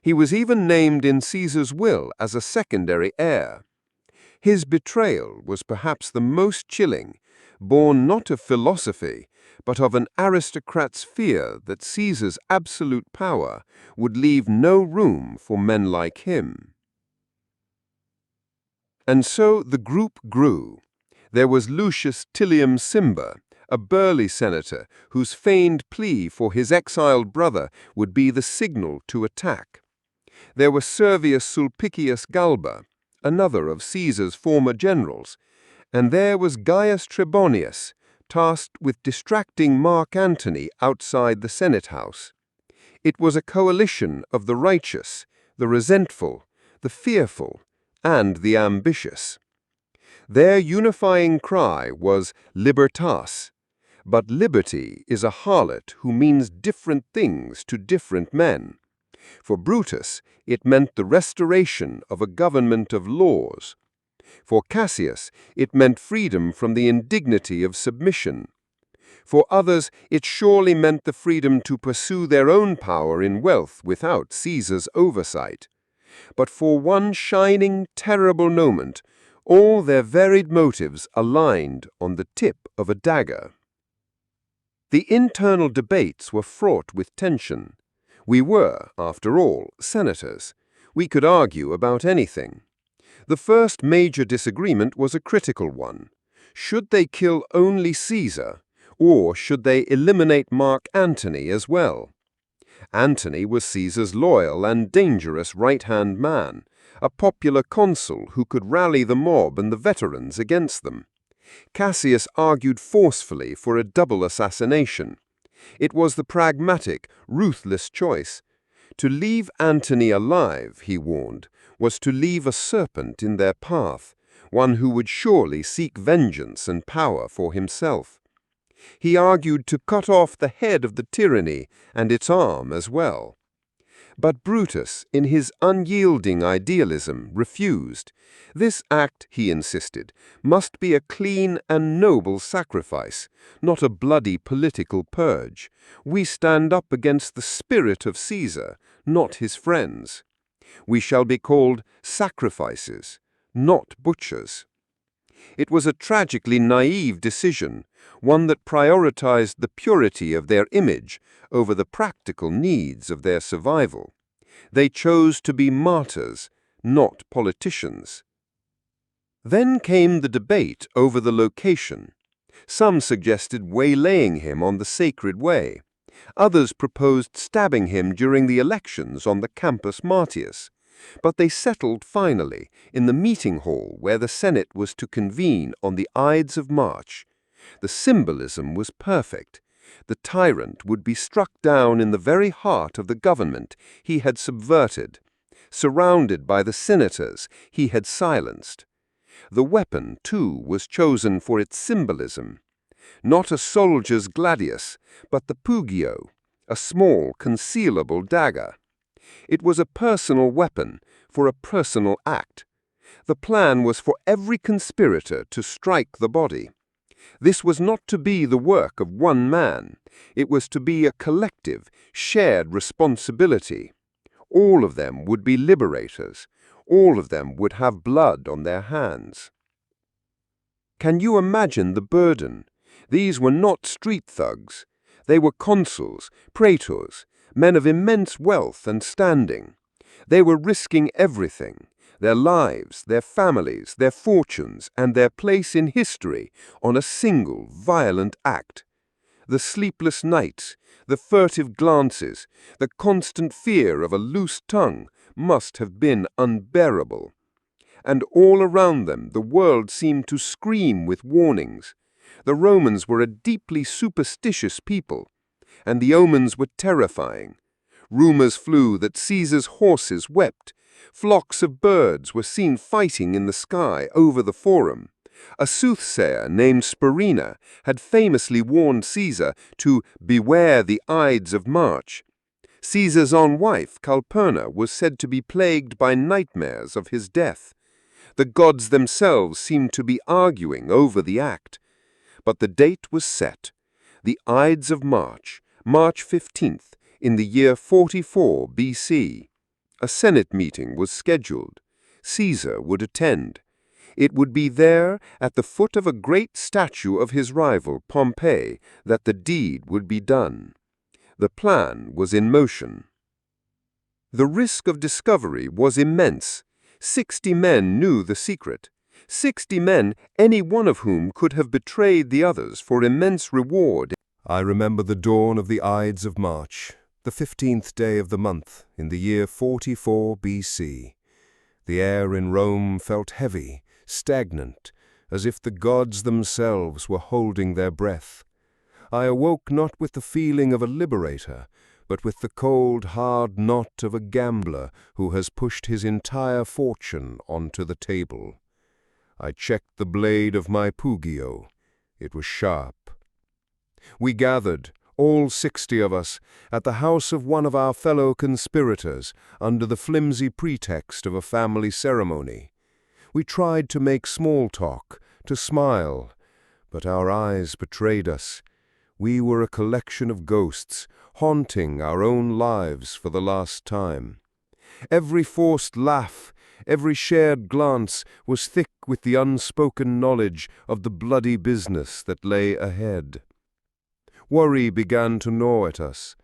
Speaker 1: He was even named in Caesar's will as a secondary heir. His betrayal was perhaps the most chilling, born not of philosophy, but of an aristocrat's fear that Caesar's absolute power would leave no room for men like him. And so the group grew. There was Lucius Tillium Cimber, a burly senator whose feigned plea for his exiled brother would be the signal to attack. There was Servius Sulpicius Galba, another of Caesar's former generals, and there was Gaius Trebonius, tasked with distracting Mark Antony outside the Senate House. It was a coalition of the righteous, the resentful, the fearful, and the ambitious. Their unifying cry was libertas, but liberty is a harlot who means different things to different men. For Brutus, it meant the restoration of a government of laws. For Cassius, it meant freedom from the indignity of submission. For others, it surely meant the freedom to pursue their own power in wealth without Caesar's oversight. But for one shining, terrible moment, all their varied motives aligned on the tip of a dagger. The internal debates were fraught with tension. We were, after all, senators. We could argue about anything. The first major disagreement was a critical one. Should they kill only Caesar, or should they eliminate Mark Antony as well? Antony was Caesar's loyal and dangerous right-hand man, a popular consul who could rally the mob and the veterans against them. Cassius argued forcefully for a double assassination. It was the pragmatic, ruthless choice. To leave Antony alive, he warned, was to leave a serpent in their path, one who would surely seek vengeance and power for himself. He argued to cut off the head of the tyranny and its arm as well. But Brutus, in his unyielding idealism, refused. This act, he insisted, must be a clean and noble sacrifice, not a bloody political purge. We stand up against the spirit of Caesar, not his friends. We shall be called sacrifices, not butchers. It was a tragically naive decision, one that prioritized the purity of their image over the practical needs of their survival. They chose to be martyrs, not politicians. Then came the debate over the location. Some suggested waylaying him on the Sacred Way. Others proposed stabbing him during the elections on the Campus Martius. But they settled finally in the meeting hall where the Senate was to convene on the Ides of March. The symbolism was perfect. The tyrant would be struck down in the very heart of the government he had subverted, surrounded by the senators he had silenced. The weapon, too, was chosen for its symbolism. Not a soldier's gladius, but the pugio, a small, concealable dagger.
Speaker 3: It was a personal weapon for a personal act. The plan was for every conspirator to strike the body. This was not to be the work of one man. It was to be a collective, shared responsibility. All of them would be liberators. All of them would have blood on their hands. Can you imagine the burden? These were not street thugs. They were consuls, praetors, men of immense wealth and standing. They were risking everything, their lives, their families, their fortunes, and their place in history on a single violent act. The sleepless nights, the furtive glances, the constant fear of a loose tongue must have been unbearable. And all around them the world seemed to scream with warnings. The Romans were a deeply superstitious people, and the omens were terrifying. Rumors flew that Caesar's horses wept. Flocks of birds were seen fighting in the sky over the Forum. A soothsayer named Spurinna had famously warned Caesar to beware the Ides of March. Caesar's own wife, Calpurna, was said to be plagued by nightmares of his death. The gods themselves seemed to be arguing over the act. But the date was set. The Ides of March, March 15th, in the year 44 BC. A Senate meeting was scheduled. Caesar would attend. It would be there, at the foot of a great statue of his rival, Pompey, that the deed would be done. The plan was in motion. The risk of discovery was immense. 60 men knew the secret. 60 men, any one of whom could have betrayed the others for immense reward.
Speaker 1: I remember the dawn of the Ides of March, the 15th day of the month, in the year 44 BC. The air in Rome felt heavy, stagnant, as if the gods themselves were holding their breath. I awoke not with the feeling of a liberator, but with the cold, hard knot of a gambler who has pushed his entire fortune onto the table. I checked the blade of my pugio. It was sharp. We gathered, all 60 of us, at the house of one of our fellow conspirators, under the flimsy pretext of a family ceremony. We tried to make small talk, to smile, but our eyes betrayed us. We were a collection of ghosts, haunting our own lives for the last time. Every forced laugh, every shared glance was thick with the unspoken knowledge of the bloody business that lay ahead. Worry began to gnaw at us.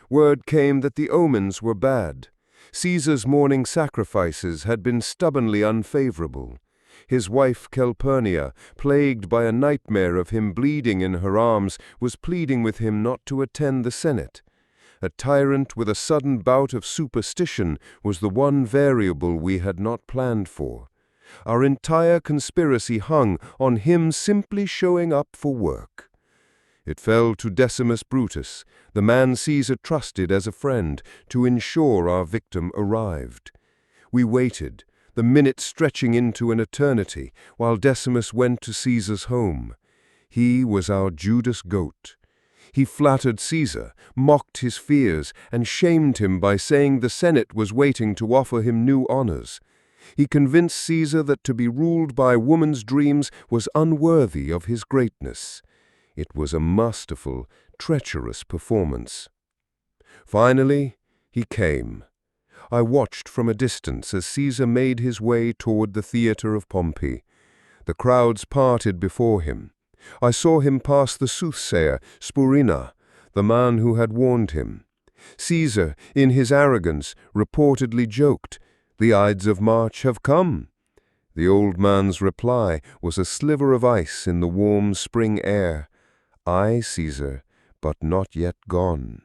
Speaker 1: Word came that the omens were bad. Caesar's morning sacrifices had been stubbornly unfavorable. His wife Calpurnia, plagued by a nightmare of him bleeding in her arms, was pleading with him not to attend the Senate. A tyrant with a sudden bout of superstition was the one variable we had not planned for. Our entire conspiracy hung on him simply showing up for work. It fell to Decimus Brutus, the man Caesar trusted as a friend, to ensure our victim arrived. We waited, the minutes stretching into an eternity, while Decimus went to Caesar's home. He was our Judas goat. He flattered Caesar, mocked his fears, and shamed him by saying the Senate was waiting to offer him new honors. He convinced Caesar that to be ruled by woman's dreams was unworthy of his greatness. It was a masterful, treacherous performance. Finally, he came. I watched from a distance as Caesar made his way toward the theater of Pompey. The crowds parted before him. I saw him pass the soothsayer, Spurinna, the man who had warned him. Caesar, in his arrogance, reportedly joked, "The Ides of March have come." The old man's reply was a sliver of ice in the warm spring air. "Aye, Caesar, but not yet gone."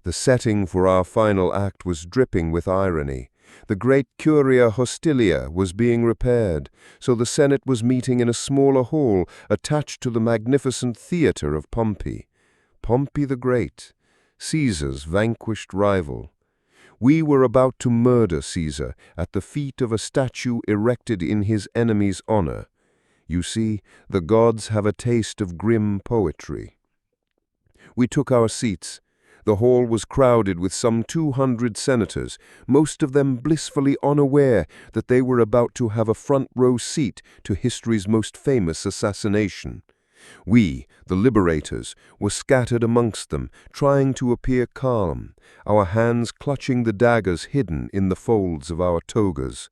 Speaker 1: The setting for our final act was dripping with irony. The great Curia Hostilia was being repaired, so the Senate was meeting in a smaller hall attached to the magnificent theater of Pompey. Pompey the Great, Caesar's vanquished rival. We were about to murder Caesar at the feet of a statue erected in his enemy's honor. You see, the gods have a taste of grim poetry. We took our seats. The hall was crowded with some 200 senators, most of them blissfully unaware that they were about to have a front-row seat to history's most famous assassination. We, the liberators, were scattered amongst them, trying to appear calm, our hands clutching the daggers hidden in the folds of our togas.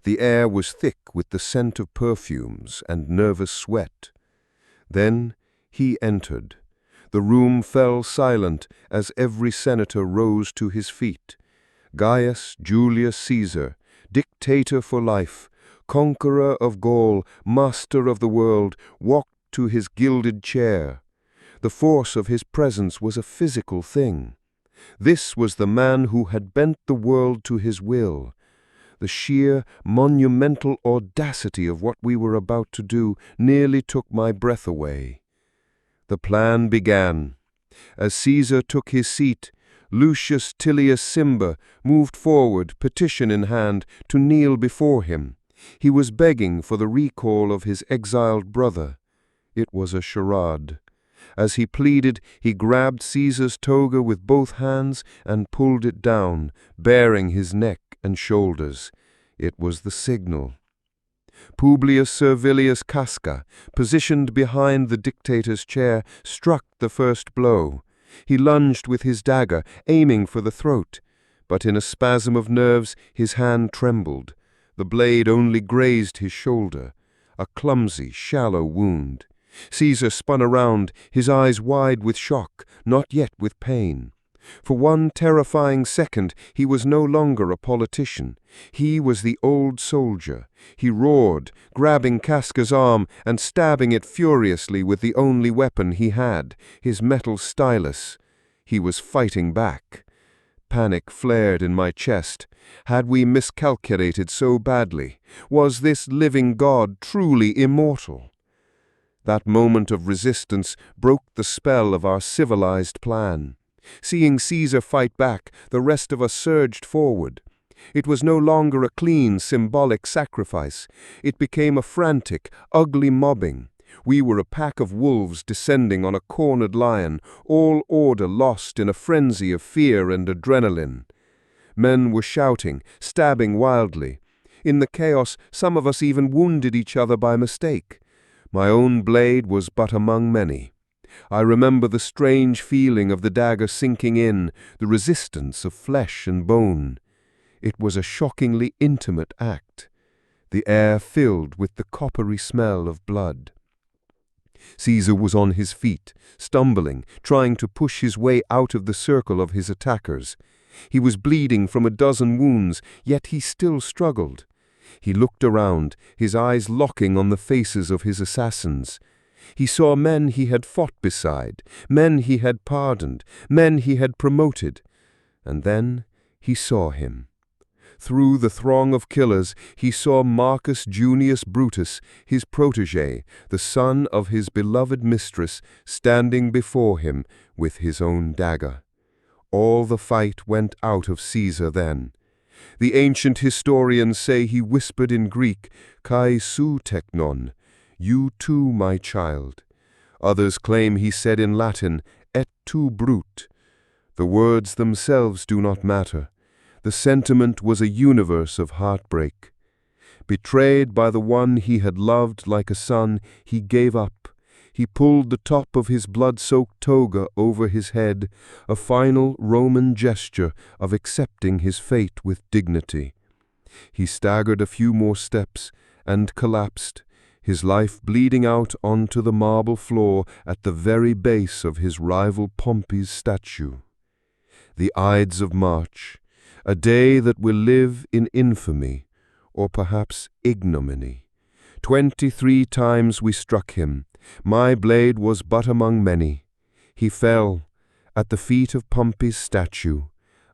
Speaker 1: The air was thick with the scent of perfumes and nervous sweat. Then he entered. The room fell silent as every senator rose to his feet. Gaius Julius Caesar, dictator for life, conqueror of Gaul, master of the world, walked to his gilded chair. The force of his presence was a physical thing. This was the man who had bent the world to his will. The sheer, monumental audacity of what we were about to do nearly took my breath away. The plan began. As Caesar took his seat, Lucius Tillius Cimber moved forward, petition in hand, to kneel before him. He was begging for the recall of his exiled brother. It was a charade. As he pleaded, he grabbed Caesar's toga with both hands and pulled it down, baring his neck and shoulders. It was the signal. Publius Servilius Casca, positioned behind the dictator's chair, struck the first blow. He lunged with his dagger, aiming for the throat. But in a spasm of nerves, his hand trembled. The blade only grazed his shoulder, a clumsy, shallow wound. Caesar spun around, his eyes wide with shock, not yet with pain. For one terrifying second, he was no longer a politician. He was the old soldier. He roared, grabbing Casca's arm and stabbing it furiously with the only weapon he had, his metal stylus. He was fighting back. Panic flared in my chest. Had we miscalculated so badly? Was this living god truly immortal? That moment of resistance broke the spell of our civilized plan. Seeing Caesar fight back, the rest of us surged forward. It was no longer a clean, symbolic sacrifice. It became a frantic, ugly mobbing. We were a pack of wolves descending on a cornered lion, all order lost in a frenzy of fear and adrenaline. Men were shouting, stabbing wildly. In the chaos, some of us even wounded each other by mistake. My own blade was but among many. I remember the strange feeling of the dagger sinking in, the resistance of flesh and bone. It was a shockingly intimate act. The air filled with the coppery smell of blood. Caesar was on his feet, stumbling, trying to push his way out of the circle of his attackers. He was bleeding from a dozen wounds, yet he still struggled. He looked around, his eyes locking on the faces of his assassins. He saw men he had fought beside, men he had pardoned, men he had promoted. And then he saw him. Through the throng of killers, he saw Marcus Junius Brutus, his protégé, the son of his beloved mistress, standing before him with his own dagger. All the fight went out of Caesar then. The ancient historians say he whispered in Greek, "Kai su teknon," "You too, my child." Others claim he said in Latin, "Et tu brute." The words themselves do not matter. The sentiment was a universe of heartbreak. Betrayed by the one he had loved like a son, he gave up. He pulled the top of his blood-soaked toga over his head, a final Roman gesture of accepting his fate with dignity. He staggered a few more steps and collapsed, his life bleeding out onto the marble floor at the very base of his rival Pompey's statue. The Ides of March, a day that will live in infamy, or perhaps ignominy. 23 times we struck him. My blade was but among many. He fell at the feet of Pompey's statue,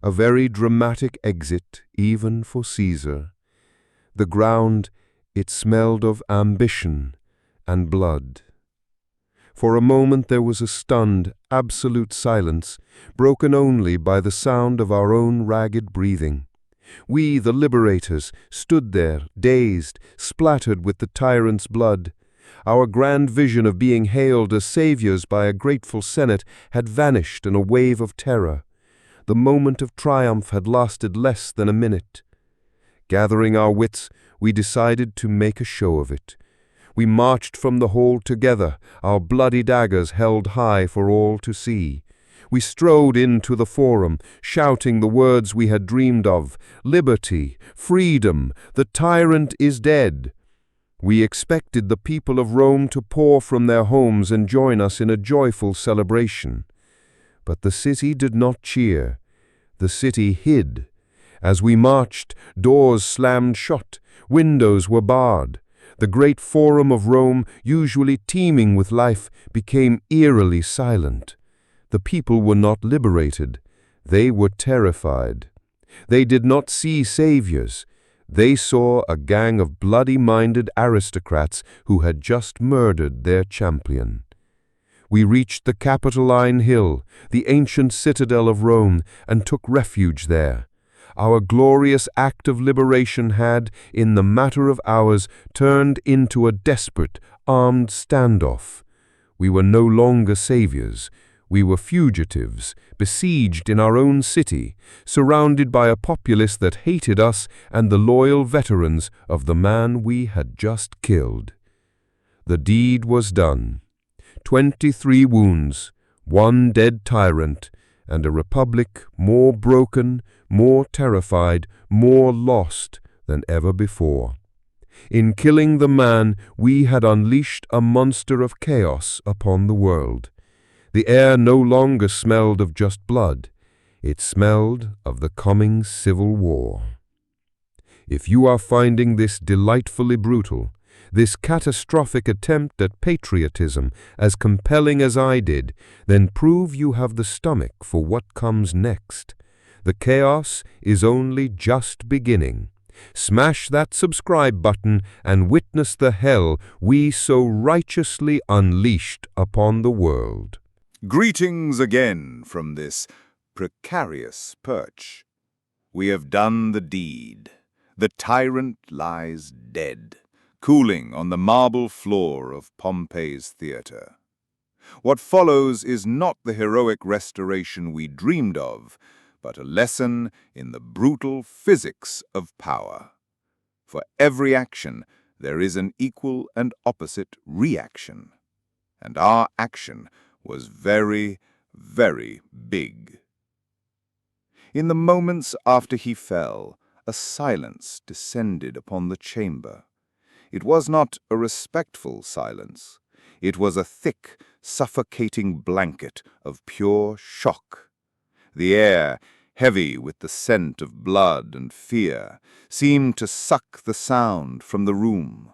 Speaker 1: a very dramatic exit even for Caesar. The ground, it smelled of ambition and blood. For a moment there was a stunned, absolute silence, broken only by the sound of our own ragged breathing. We, the liberators, stood there, dazed, splattered with the tyrant's blood.
Speaker 3: Our grand vision of being hailed as saviors by a grateful Senate had vanished in a wave of terror. The moment of triumph had lasted less than a minute. Gathering our wits, we decided to make a show of it. We marched from the hall together, our bloody daggers held high for all to see. We strode into the forum, shouting the words we had dreamed of: liberty, freedom, the tyrant is dead. We expected the people of Rome to pour from their homes and join us in a joyful celebration. But the city did not cheer. The city hid. As we marched, doors slammed shut, windows were barred. The great forum of Rome, usually teeming with life, became eerily silent. The people were not liberated. They were terrified. They did not see saviors. They saw a gang of bloody-minded aristocrats who had just murdered their champion. We reached the Capitoline Hill, the ancient citadel of Rome, and took refuge there. Our glorious act of liberation had, in the matter of hours, turned into a desperate, armed standoff. We were no longer saviors. We were fugitives, besieged in our own city, surrounded by a populace that hated us and the loyal veterans of the man we had just killed. The deed was done. 23 wounds, 1 dead tyrant, and a republic more broken, more terrified, more lost than ever before. In killing the man, we had unleashed a monster of chaos upon the world. The air no longer smelled of just blood. It smelled of the coming civil war. If you are finding this delightfully brutal, this catastrophic attempt at patriotism as compelling as I did, then prove you have the stomach for what comes next. The chaos is only just beginning. Smash that subscribe button and witness the hell we so righteously unleashed upon the world.
Speaker 2: Greetings again from this precarious perch. We have done the deed. The tyrant lies dead, cooling on the marble floor of Pompey's theater. What follows is not the heroic restoration we dreamed of, but a lesson in the brutal physics of power. For every action, there is an equal and opposite reaction. And our action was very, very big. In the moments after he fell, a silence descended upon the chamber. It was not a respectful silence. It was a thick, suffocating blanket of pure shock. The air, heavy with the scent of blood and fear, seemed to suck the sound from the room.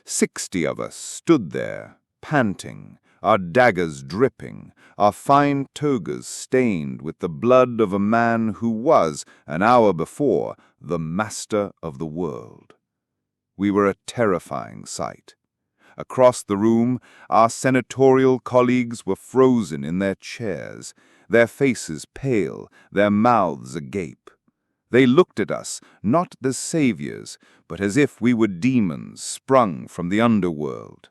Speaker 2: 60 of us stood there, panting, our daggers dripping, our fine togas stained with the blood of a man who was, an hour before, the master of the world. We were a terrifying sight. Across the room, our senatorial colleagues were frozen in their chairs, their faces pale, their mouths agape. They looked at us, not as saviors, but as if we were demons sprung from the underworld.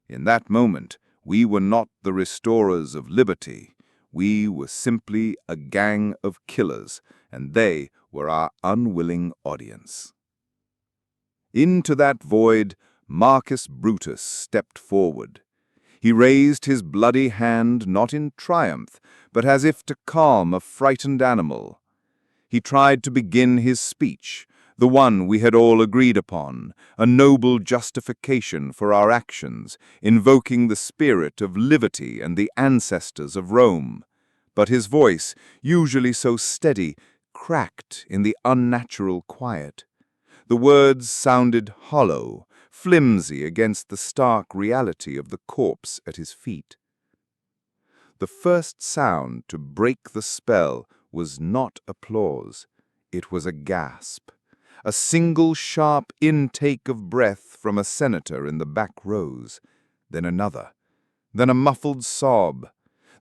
Speaker 2: In that moment, we were not the restorers of liberty. We were simply a gang of killers, and they were our unwilling audience. Into that void, Marcus Brutus stepped forward. He raised his bloody hand not in triumph, but as if to calm a frightened animal. He tried to begin his speech, the one we had all agreed upon, a noble justification for our actions, invoking the spirit of liberty and the ancestors of Rome. But his voice, usually so steady, cracked in the unnatural quiet. The words sounded hollow, flimsy against the stark reality of the corpse at his feet. The first sound to break the spell was not applause. It was a gasp. A single sharp intake of breath from a senator in the back rows, then another, then a muffled sob.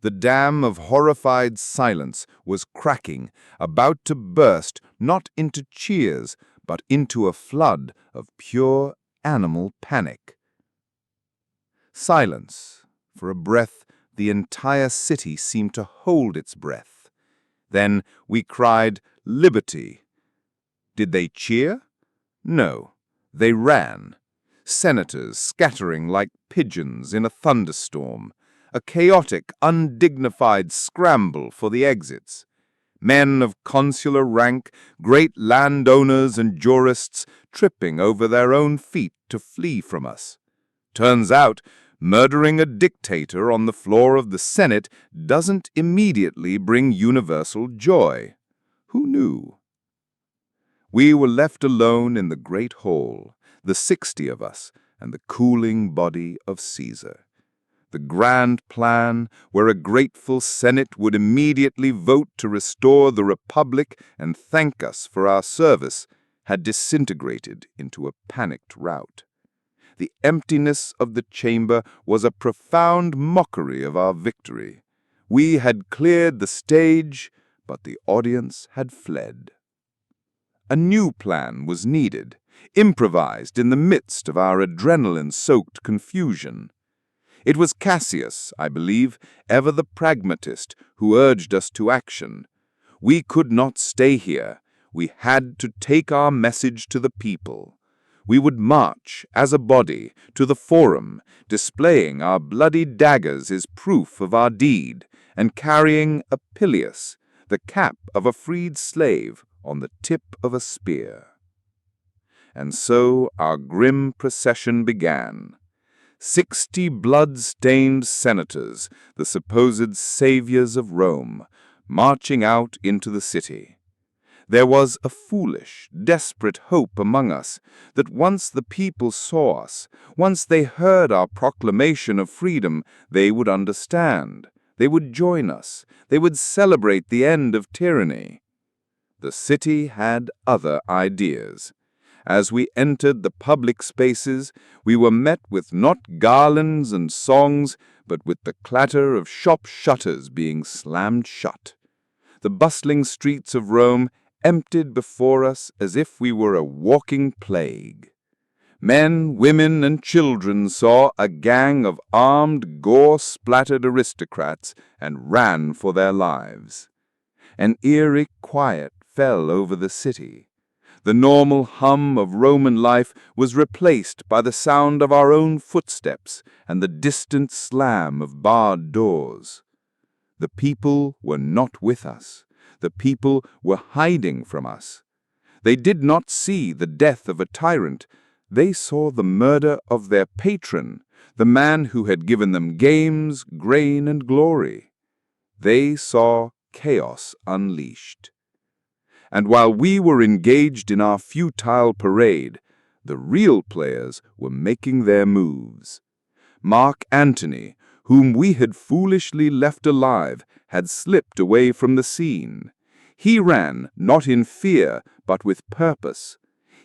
Speaker 2: The dam of horrified silence was cracking, about to burst not into cheers, but into a flood of pure animal panic. Silence. For a breath, the entire city seemed to hold its breath. Then we cried, "Liberty!" Did they cheer? No, they ran. Senators scattering like pigeons in a thunderstorm, a chaotic, undignified scramble for the exits. Men of consular rank, great landowners and jurists tripping over their own feet to flee from us. Turns out, murdering a dictator on the floor of the Senate doesn't immediately bring universal joy. Who knew? We were left alone in the great hall, the 60 of us, and the cooling body of Caesar. The grand plan, where a grateful Senate would immediately vote to restore the Republic and thank us for our service, had disintegrated into a panicked rout. The emptiness of the chamber was a profound mockery of our victory. We had cleared the stage, but the audience had fled. A new plan was needed, improvised in the midst of our adrenaline-soaked confusion. It was Cassius, I believe, ever the pragmatist, who urged us to action. We could not stay here. We had to take our message to the people. We would march, as a body, to the Forum, displaying our bloody daggers as proof of our deed, and carrying a pileus, the cap of a freed slave, on the tip of a spear. And so our grim procession began. 60 blood-stained senators, the supposed saviors of Rome, marching out into the city. There was a foolish, desperate hope among us that once the people saw us, once they heard our proclamation of freedom, they would understand, they would join us, they would celebrate the end of tyranny. The city had other ideas. As we entered the public spaces, we were met with not garlands and songs, but with the clatter of shop shutters being slammed shut. The bustling streets of Rome emptied before us as if we were a walking plague. Men, women, and children saw a gang of armed, gore-splattered aristocrats and ran for their lives. An eerie quiet fell over the city. The normal hum of Roman life was replaced by the sound of our own footsteps and the distant slam of barred doors. The people were not with us. The people were hiding from us. They did not see the death of a tyrant. They saw the murder of their patron, the man who had given them games, grain, and glory. They saw chaos unleashed. And while we were engaged in our futile parade, the real players were making their moves. Mark Antony, whom we had foolishly left alive, had slipped away from the scene. He ran, not in fear, but with purpose.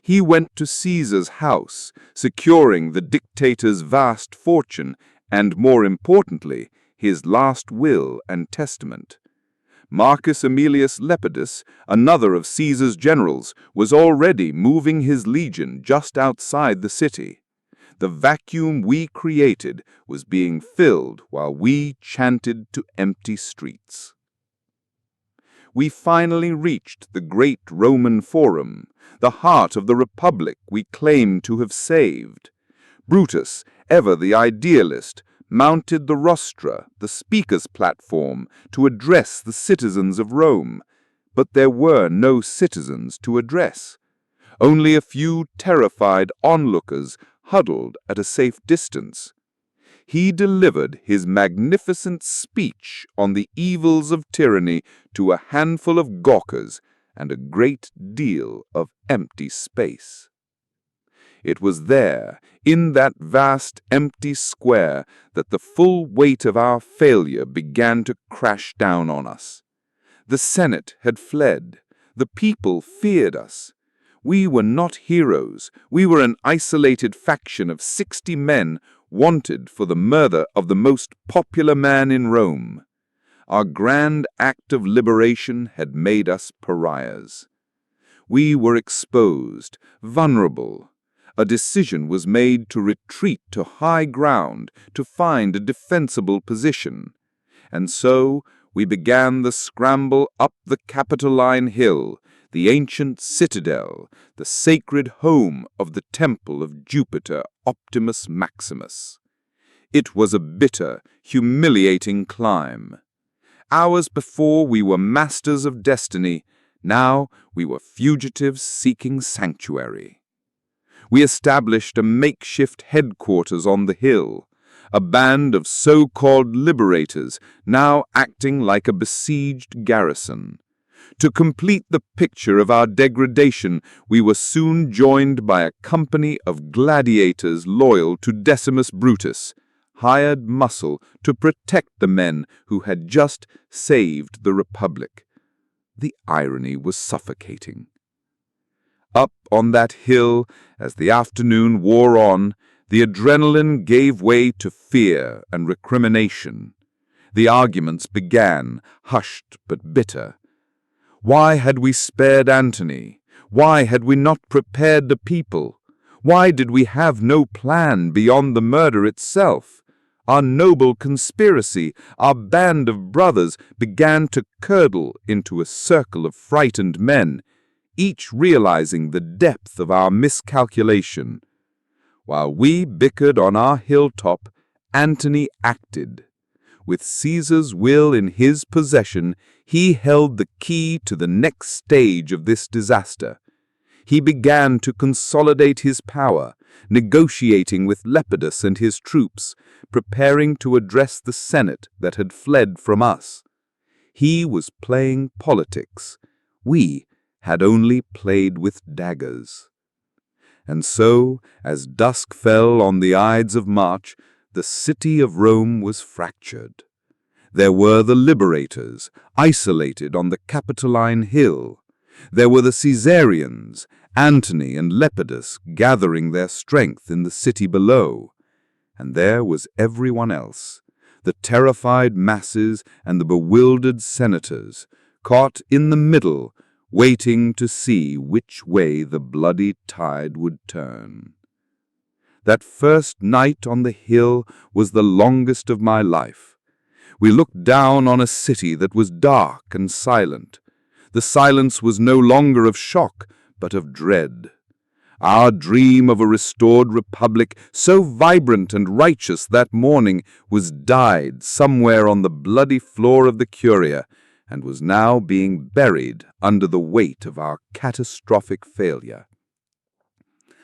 Speaker 2: He went to Caesar's house, securing the dictator's vast fortune and, more importantly, his last will and testament. Marcus Aemilius Lepidus, another of Caesar's generals, was already moving his legion just outside the city. The vacuum we created was being filled while we chanted to empty streets. We finally reached the great Roman Forum, the heart of the Republic we claimed to have saved. Brutus, ever the idealist, mounted the rostra, the speaker's platform, to address the citizens of Rome. But there were no citizens to address. Only a few terrified onlookers huddled at a safe distance. He delivered his magnificent speech on the evils of tyranny to a handful of gawkers and a great deal of empty space. It was there, in that vast empty square, that the full weight of our failure began to crash down on us. The Senate had fled. The people feared us. We were not heroes. We were an isolated faction of 60 men wanted for the murder of the most popular man in Rome. Our grand act of liberation had made us pariahs. We were exposed, vulnerable. A decision was made to retreat to high ground to find a defensible position. And so we began the scramble up the Capitoline Hill, the ancient citadel, the sacred home of the temple of Jupiter Optimus Maximus. It was a bitter, humiliating climb. Hours before we were masters of destiny, now we were fugitives seeking sanctuary. We established a makeshift headquarters on the hill, a band of so-called liberators now acting like a besieged garrison. To complete the picture of our degradation, we were soon joined by a company of gladiators loyal to Decimus Brutus, hired muscle to protect the men who had just saved the Republic. The irony was suffocating. Up on that hill, as the afternoon wore on, the adrenaline gave way to fear and recrimination. The arguments began, hushed but bitter. Why had we spared Antony? Why had we not prepared the people? Why did we have no plan beyond the murder itself? Our noble conspiracy, our band of brothers, began to curdle into a circle of frightened men, each realizing the depth of our miscalculation. While we bickered on our hilltop, Antony acted. With Caesar's will in his possession, he held the key to the next stage of this disaster. He began to consolidate his power, negotiating with Lepidus and his troops, preparing to address the Senate that had fled from us. He was playing politics. We had only played with daggers. And so, as dusk fell on the Ides of March, the city of Rome was fractured. There were the liberators, isolated on the Capitoline Hill. There were the Caesarians, Antony and Lepidus, gathering their strength in the city below. And there was everyone else, the terrified masses and the bewildered senators, caught in the middle, waiting to see which way the bloody tide would turn. That first night on the hill was the longest of my life. We looked down on a city that was dark and silent. The silence was no longer of shock, but of dread. Our dream of a restored republic, so vibrant and righteous that morning, was died somewhere on the bloody floor of the Curia, and was now being buried under the weight of our catastrophic failure.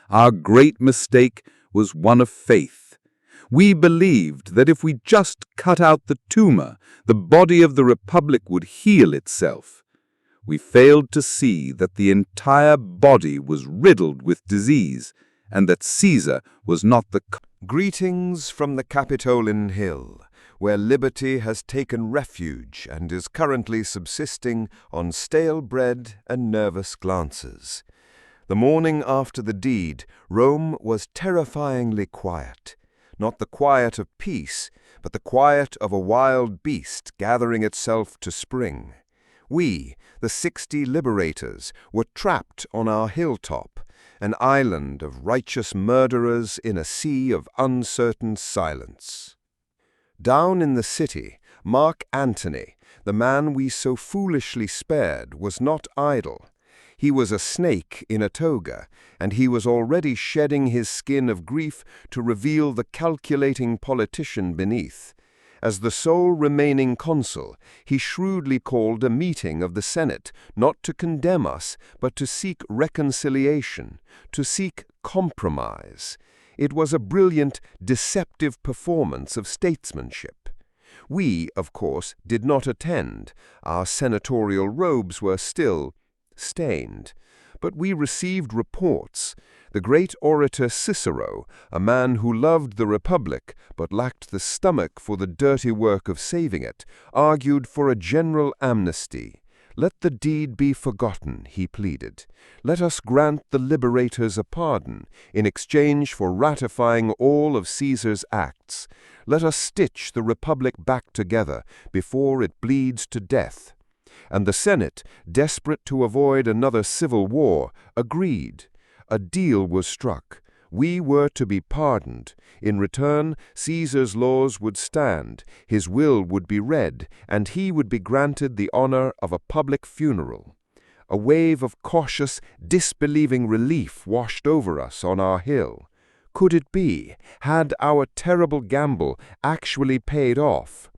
Speaker 2: Our great mistake was one of faith. We believed that if we just cut out the tumor, the body of the Republic would heal itself. We failed to see that the entire body was riddled with disease, and that Caesar was not the...
Speaker 1: Greetings from the Capitoline Hill, where liberty has taken refuge and is currently subsisting on stale bread and nervous glances. The morning after the deed, Rome was terrifyingly quiet. Not the quiet of peace, but the quiet of a wild beast gathering itself to spring. We, the 60 liberators, were trapped on our hilltop, an island of righteous murderers in a sea of uncertain silence. Down in the city, Mark Antony, the man we so foolishly spared, was not idle. He was a snake in a toga, and he was already shedding his skin of grief to reveal the calculating politician beneath. As the sole remaining consul, he shrewdly called a meeting of the Senate, not to condemn us, but to seek reconciliation, to seek compromise. It was a brilliant, deceptive performance of statesmanship. We, of course, did not attend. Our senatorial robes were still stained. But we received reports. The great orator Cicero, a man who loved the Republic but lacked the stomach for the dirty work of saving it, argued for a general amnesty. Let the deed be forgotten, he pleaded. Let us grant the liberators a pardon in exchange for ratifying all of Caesar's acts. Let us stitch the Republic back together before it bleeds to death. And the Senate, desperate to avoid another civil war, agreed. A deal was struck. We were to be pardoned. In return, Caesar's laws would stand, his will would be read, and he would be granted the honor of a public funeral. A wave of cautious, disbelieving relief washed over us on our hill. Could it be? Had our terrible gamble actually paid off?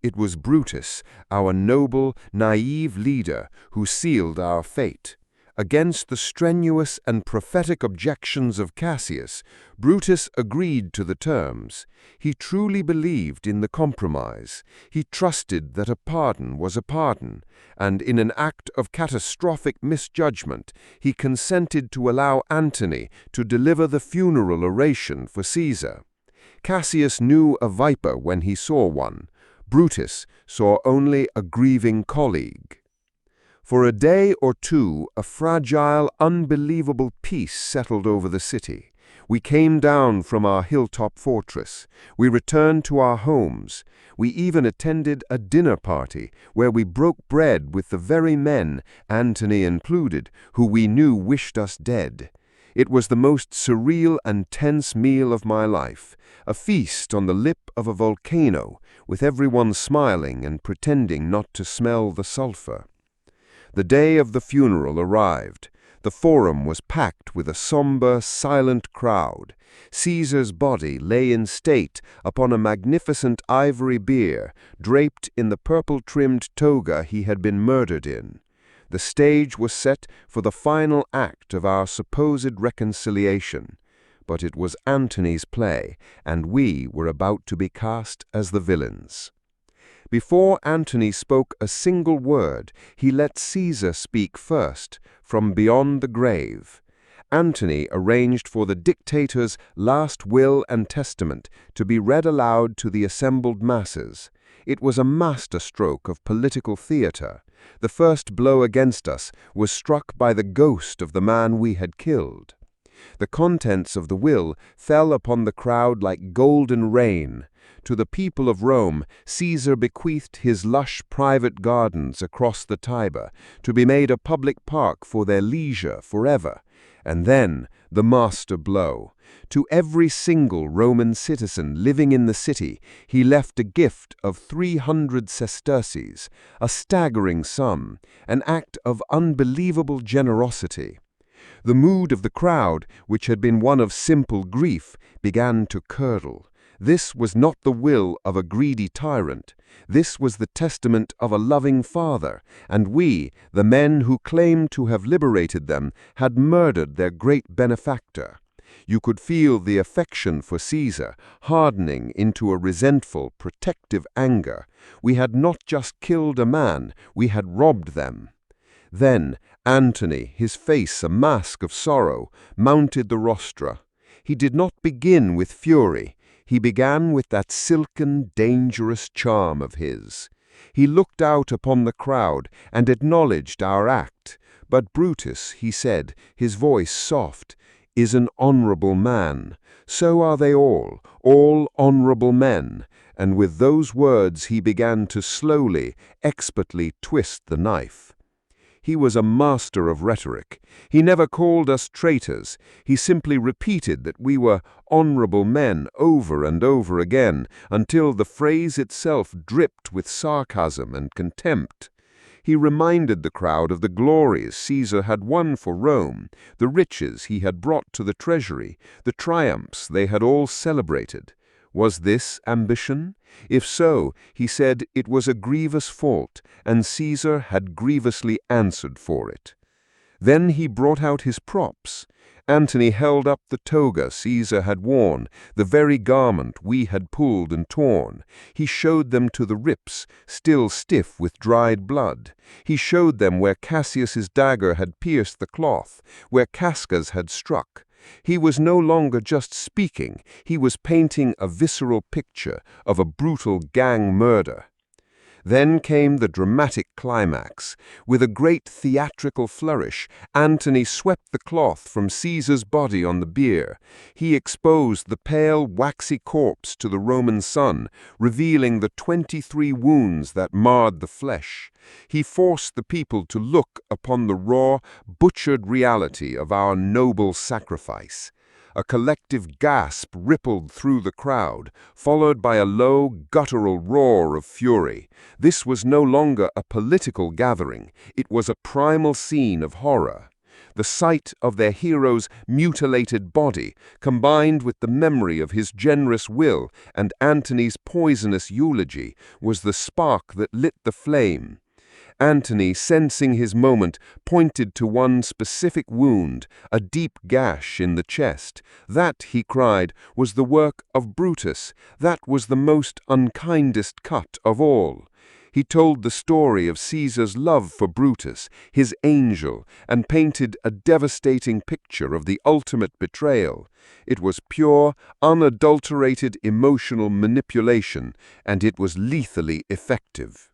Speaker 1: It was Brutus, our noble, naive leader, who sealed our fate. Against the strenuous and prophetic objections of Cassius, Brutus agreed to the terms. He truly believed in the compromise. He trusted that a pardon was a pardon, and in an act of catastrophic misjudgment, he consented to allow Antony to deliver the funeral oration for Caesar. Cassius knew a viper when he saw one. Brutus saw only a grieving colleague. For a day or two, a fragile, unbelievable peace settled over the city. We came down from our hilltop fortress. We returned to our homes. We even attended a dinner party where we broke bread with the very men, Antony included, who we knew wished us dead. It was the most surreal and tense meal of my life, a feast on the lip of a volcano, with everyone smiling and pretending not to smell the sulfur. The day of the funeral arrived. The forum was packed with a somber, silent crowd. Caesar's body lay in state upon a magnificent ivory bier, draped in the purple-trimmed toga he had been murdered in. The stage was set for the final act of our supposed reconciliation. But it was Antony's play, and we were about to be cast as the villains. Before Antony spoke a single word, he let Caesar speak first, from beyond the grave. Antony arranged for the dictator's last will and testament to be read aloud to the assembled masses. It was a masterstroke of political theater. The first blow against us was struck by the ghost of the man we had killed. The contents of the will fell upon the crowd like golden rain. To the people of Rome, Caesar bequeathed his lush private gardens across the Tiber, to be made a public park for their leisure forever. And then, the master blow. To every single Roman citizen living in the city, he left a gift of 300 sesterces, a staggering sum, an act of unbelievable generosity. The mood of the crowd, which had been one of simple grief, began to curdle. This was not the will of a greedy tyrant. This was the testament of a loving father, and we, the men who claimed to have liberated them, had murdered their great benefactor. You could feel the affection for Caesar hardening into a resentful, protective anger. We had not just killed a man, we had robbed them. Then Antony, his face a mask of sorrow, mounted the rostra. He did not begin with fury. He began with that silken, dangerous charm of his. He looked out upon the crowd and acknowledged our act. But Brutus, he said, his voice soft, is an honorable man. So are they all honorable men. And with those words he began to slowly, expertly twist the knife. He was a master of rhetoric. He never called us traitors. He simply repeated that we were honorable men over and over again, until the phrase itself dripped with sarcasm and contempt. He reminded the crowd of the glories Caesar had won for Rome, the riches he had brought to the treasury, the triumphs they had all celebrated. Was this ambition? If so, he said it was a grievous fault, and Caesar had grievously answered for it. Then he brought out his props. Antony held up the toga Caesar had worn, the very garment we had pulled and torn. He showed them to the rips, still stiff with dried blood. He showed them where Cassius's dagger had pierced the cloth, where Casca's had struck. He was no longer just speaking, he was painting a visceral picture of a brutal gang murder. Then came the dramatic climax. With a great theatrical flourish, Antony swept the cloth from Caesar's body on the bier. He exposed the pale, waxy corpse to the Roman sun, revealing the 23 wounds that marred the flesh. He forced the people to look upon the raw, butchered reality of our noble sacrifice.
Speaker 2: A collective gasp rippled through the crowd, followed by a low, guttural roar of fury. This was no longer a political gathering. It was a primal scene of horror. The sight of their hero's mutilated body, combined with the memory of his generous will and Antony's poisonous eulogy, was the spark that lit the flame. Antony, sensing his moment, pointed to one specific wound, a deep gash in the chest. That, he cried, was the work of Brutus. That was the most unkindest cut of all. He told the story of Caesar's love for Brutus, his angel, and painted a devastating picture of the ultimate betrayal. It was pure, unadulterated emotional manipulation, and it was lethally effective.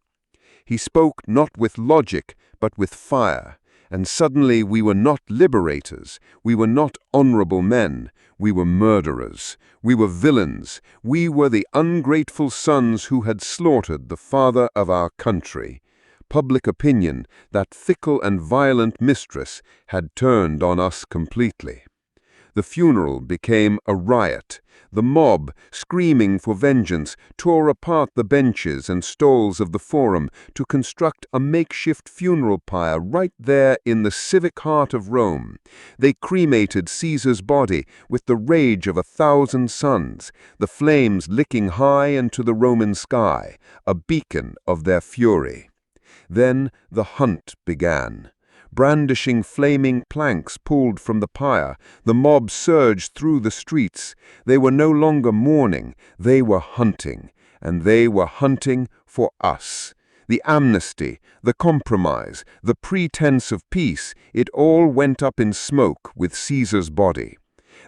Speaker 2: He spoke not with logic, but with fire, and suddenly we were not liberators, we were not honorable men, we were murderers, we were villains, we were the ungrateful sons who had slaughtered the father of our country. Public opinion, that fickle and violent mistress, had turned on us completely. The funeral became a riot. The mob, screaming for vengeance, tore apart the benches and stalls of the Forum to construct a makeshift funeral pyre right there in the civic heart of Rome. They cremated Caesar's body with the rage of 1,000 suns, the flames licking high into the Roman sky, a beacon of their fury. Then the hunt began. Brandishing flaming planks pulled from the pyre, the mob surged through the streets. They were no longer mourning, they were hunting, and they were hunting for us. The amnesty, the compromise, the pretense of peace, it all went up in smoke with Caesar's body.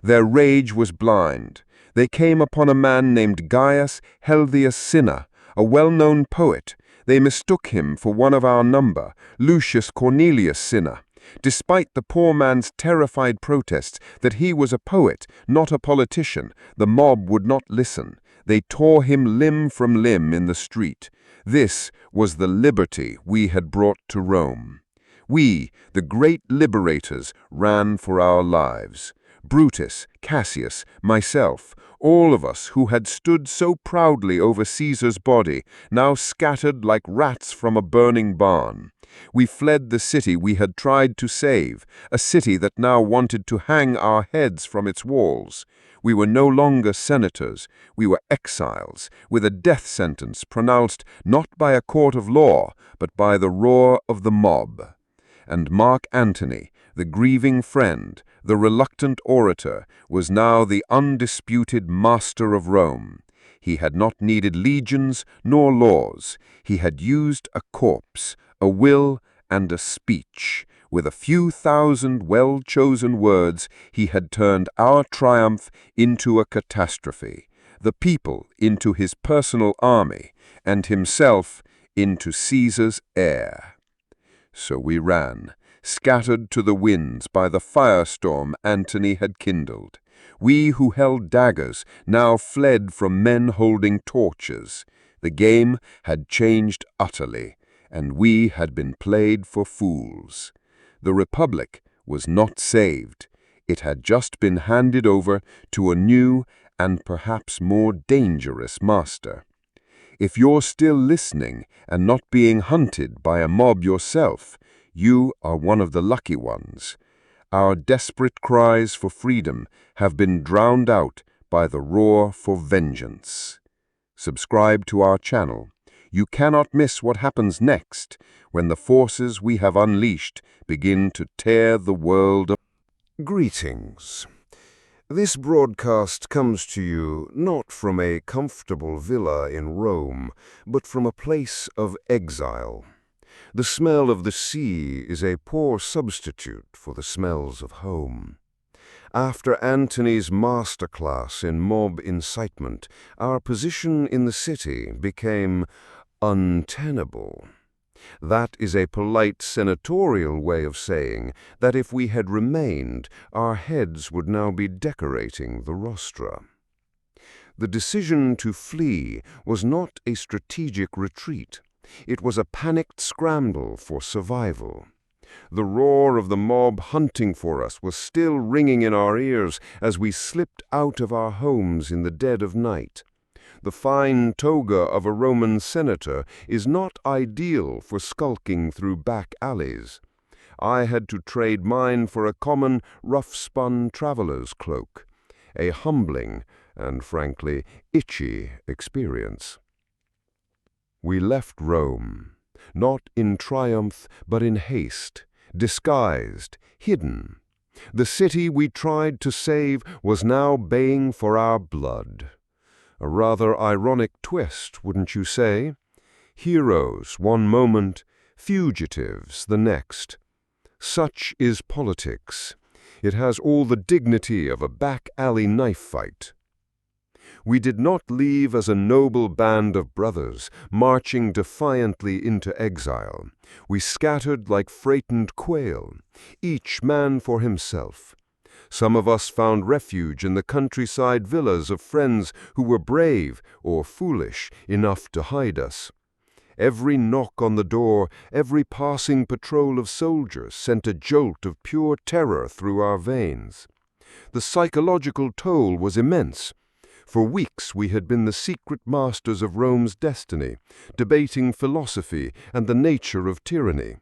Speaker 2: Their rage was blind. They came upon a man named Gaius Helvius Cinna, a well-known poet. They mistook him for one of our number, Lucius Cornelius Cinna. Despite the poor man's terrified protests that he was a poet, not a politician, the mob would not listen. They tore him limb from limb in the street. This was the liberty we had brought to Rome. We, the great liberators, ran for our lives. Brutus, Cassius, myself, all of us who had stood so proudly over Caesar's body, now scattered like rats from a burning barn. We fled the city we had tried to save, a city that now wanted to hang our heads from its walls. We were no longer senators, we were exiles, with a death sentence pronounced not by a court of law, but by the roar of the mob. And Mark Antony, the grieving friend, the reluctant orator, was now the undisputed master of Rome. He had not needed legions nor laws. He had used a corpse, a will, and a speech. With a few thousand well-chosen words, he had turned our triumph into a catastrophe, the people into his personal army, and himself into Caesar's heir. So we ran, scattered to the winds by the firestorm Antony had kindled. We who held daggers now fled from men holding torches. The game had changed utterly, and we had been played for fools. The Republic was not saved. It had just been handed over to a new and perhaps more dangerous master. If you're still listening and not being hunted by a mob yourself, you are one of the lucky ones. Our desperate cries for freedom have been drowned out by the roar for vengeance. Subscribe to our channel. You cannot miss what happens next when the forces we have unleashed begin to tear the world apart.
Speaker 1: Greetings. This broadcast comes to you not from a comfortable villa in Rome, but from a place of exile. The smell of the sea is a poor substitute for the smells of home. After Antony's masterclass in mob incitement, our position in the city became untenable. That is a polite senatorial way of saying that if we had remained, our heads would now be decorating the rostra. The decision to flee was not a strategic retreat. It was a panicked scramble for survival. The roar of the mob hunting for us was still ringing in our ears as we slipped out of our homes in the dead of night. The fine toga of a Roman senator is not ideal for skulking through back alleys. I had to trade mine for a common, rough-spun traveler's cloak, a humbling and, frankly, itchy experience. We left Rome, not in triumph but in haste, disguised, hidden. The city we tried to save was now baying for our blood. A rather ironic twist, wouldn't you say? Heroes one moment, fugitives the next. Such is politics. It has all the dignity of a back-alley knife fight. We did not leave as a noble band of brothers, marching defiantly into exile. We scattered like frightened quail, each man for himself. Some of us found refuge in the countryside villas of friends who were brave or foolish enough to hide us. Every knock on the door, every passing patrol of soldiers sent a jolt of pure terror through our veins. The psychological toll was immense. For weeks we had been the secret masters of Rome's destiny, debating philosophy and the nature of tyranny.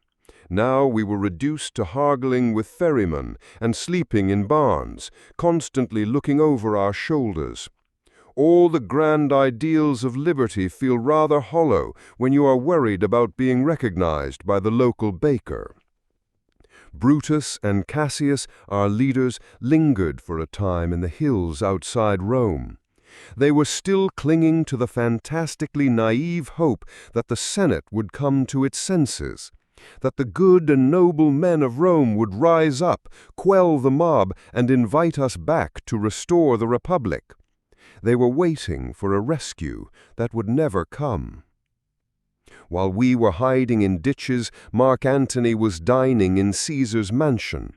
Speaker 1: Now we were reduced to haggling with ferrymen and sleeping in barns, constantly looking over our shoulders. All the grand ideals of liberty feel rather hollow when you are worried about being recognized by the local baker. Brutus and Cassius, our leaders, lingered for a time in the hills outside Rome. They were still clinging to the fantastically naive hope that the Senate would come to its senses, that the good and noble men of Rome would rise up, quell the mob, and invite us back to restore the Republic. They were waiting for a rescue that would never come. While we were hiding in ditches, Mark Antony was dining in Caesar's mansion.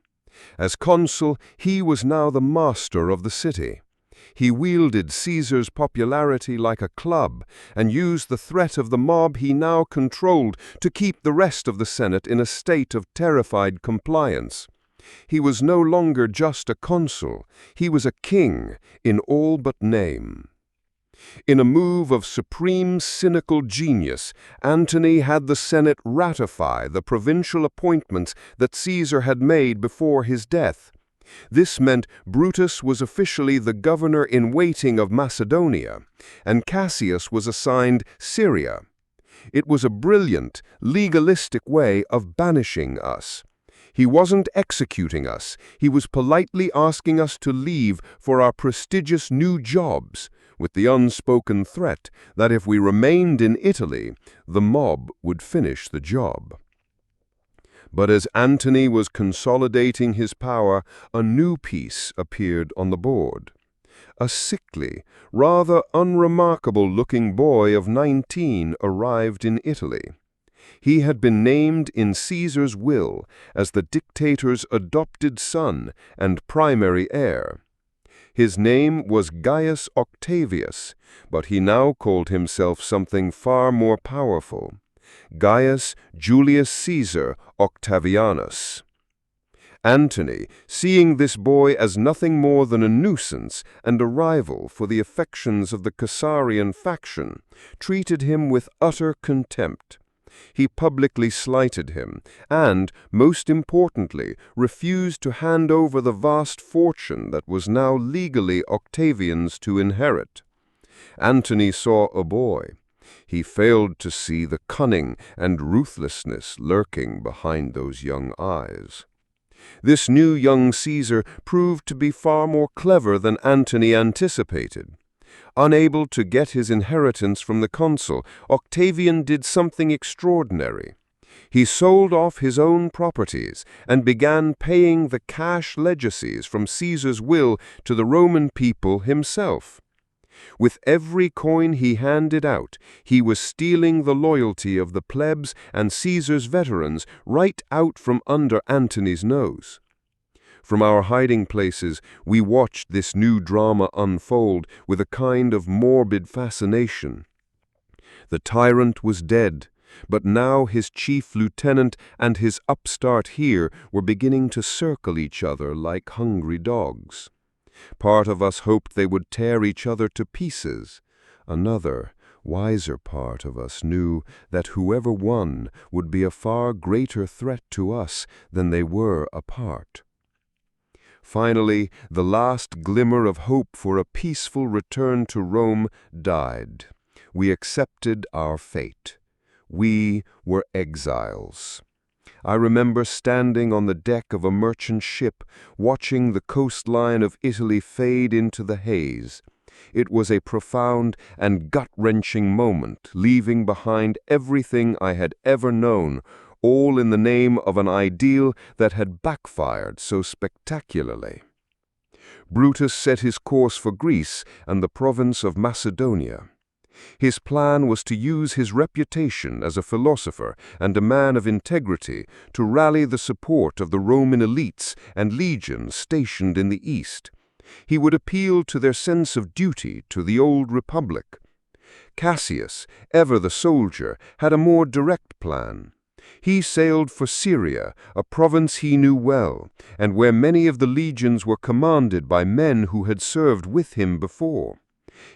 Speaker 1: As consul, he was now the master of the city. He wielded Caesar's popularity like a club and used the threat of the mob he now controlled to keep the rest of the Senate in a state of terrified compliance. He was no longer just a consul, he was a king in all but name. In a move of supreme cynical genius, Antony had the Senate ratify the provincial appointments that Caesar had made before his death. This meant Brutus was officially the governor-in-waiting of Macedonia, and Cassius was assigned Syria. It was a brilliant, legalistic way of banishing us. He wasn't executing us, he was politely asking us to leave for our prestigious new jobs, with the unspoken threat that if we remained in Italy, the mob would finish the job. But as Antony was consolidating his power, a new piece appeared on the board. A sickly, rather unremarkable-looking boy of 19 arrived in Italy. He had been named in Caesar's will as the dictator's adopted son and primary heir. His name was Gaius Octavius, but he now called himself something far more powerful. Gaius Julius Caesar Octavianus. Antony, seeing this boy as nothing more than a nuisance and a rival for the affections of the Caesarian faction, treated him with utter contempt. He publicly slighted him and, most importantly, refused to hand over the vast fortune that was now legally Octavian's to inherit. Antony saw a boy. He failed to see the cunning and ruthlessness lurking behind those young eyes. This new young Caesar proved to be far more clever than Antony anticipated. Unable to get his inheritance from the consul, Octavian did something extraordinary. He sold off his own properties and began paying the cash legacies from Caesar's will to the Roman people himself. With every coin he handed out, he was stealing the loyalty of the plebs and Caesar's veterans right out from under Antony's nose. From our hiding places, we watched this new drama unfold with a kind of morbid fascination. The tyrant was dead,
Speaker 2: But now his chief lieutenant and his upstart here were beginning to circle each other like hungry dogs. Part of us hoped they would tear each other to pieces. Another, wiser part of us knew that whoever won would be a far greater threat to us than they were apart. Finally, the last glimmer of hope for a peaceful return to Rome died. We accepted our fate. We were exiles. I remember standing on the deck of a merchant ship, watching the coastline of Italy fade into the haze. It was a profound and gut-wrenching moment, leaving behind everything I had ever known, all in the name of an ideal that had backfired so spectacularly. Brutus set his course for Greece and the province of Macedonia. His plan was to use his reputation as a philosopher and a man of integrity to rally the support of the Roman elites and legions stationed in the East. He would appeal to their sense of duty to the old republic. Cassius, ever the soldier, had a more direct plan. He sailed for Syria, a province he knew well, and where many of the legions were commanded by men who had served with him before.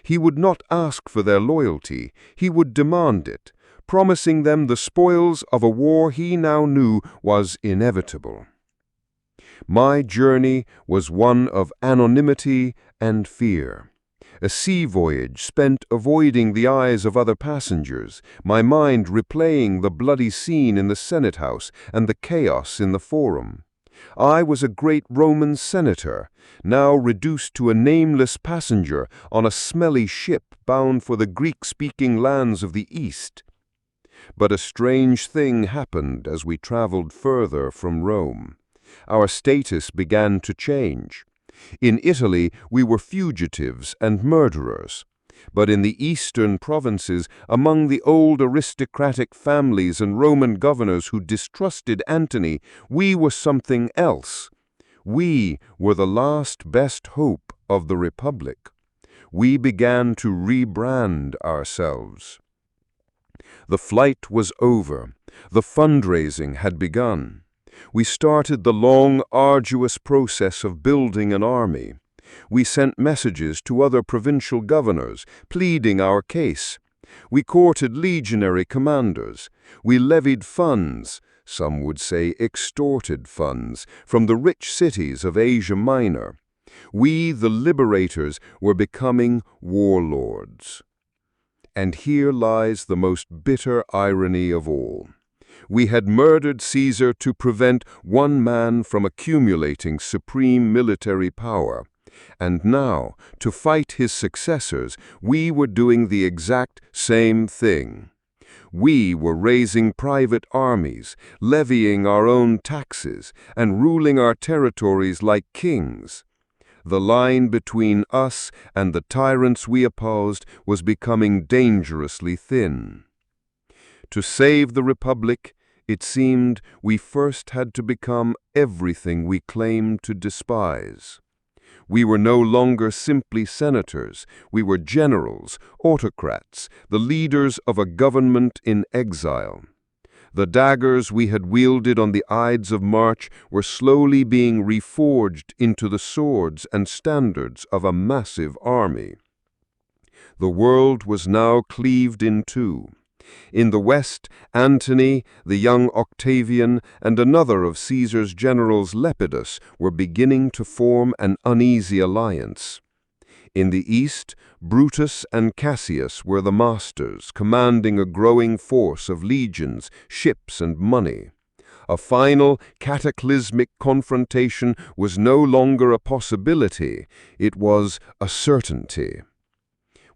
Speaker 2: He would not ask for their loyalty, he would demand it, promising them the spoils of a war he now knew was inevitable. My journey was one of anonymity and fear. A sea voyage spent avoiding the eyes of other passengers, my mind replaying the bloody scene in the Senate House and the chaos in the Forum. I was a great Roman senator, now reduced to a nameless passenger on a smelly ship bound for the Greek-speaking lands of the East. But a strange thing happened as we traveled further from Rome. Our status began to change. In Italy, we were fugitives and murderers. But in the eastern provinces, among the old aristocratic families and Roman governors who distrusted Antony, we were something else. We were the last best hope of the Republic. We began to rebrand ourselves. The flight was over. The fundraising had begun. We started the long, arduous process of building an army. We sent messages to other provincial governors, pleading our case. We courted legionary commanders. We levied funds, some would say extorted funds, from the rich cities of Asia Minor. We, the liberators, were becoming warlords. And here lies the most bitter irony of all. We had murdered Caesar to prevent one man from accumulating supreme military power. And now, to fight his successors, we were doing the exact same thing. We were raising private armies, levying our own taxes, and ruling our territories like kings. The line between us and the tyrants we opposed was becoming dangerously thin. To save the Republic, it seemed we first had to become everything we claimed to despise. We were no longer simply senators. We were generals, autocrats, the leaders of a government in exile. The daggers we had wielded on the Ides of March were slowly being reforged into the swords and standards of a massive army. The world was now cleaved in two. In the west, Antony, the young Octavian, and another of Caesar's generals, Lepidus, were beginning to form an uneasy alliance. In the east, Brutus and Cassius were the masters, commanding a growing force of legions, ships, and money. A final, cataclysmic confrontation was no longer a possibility, it was a certainty.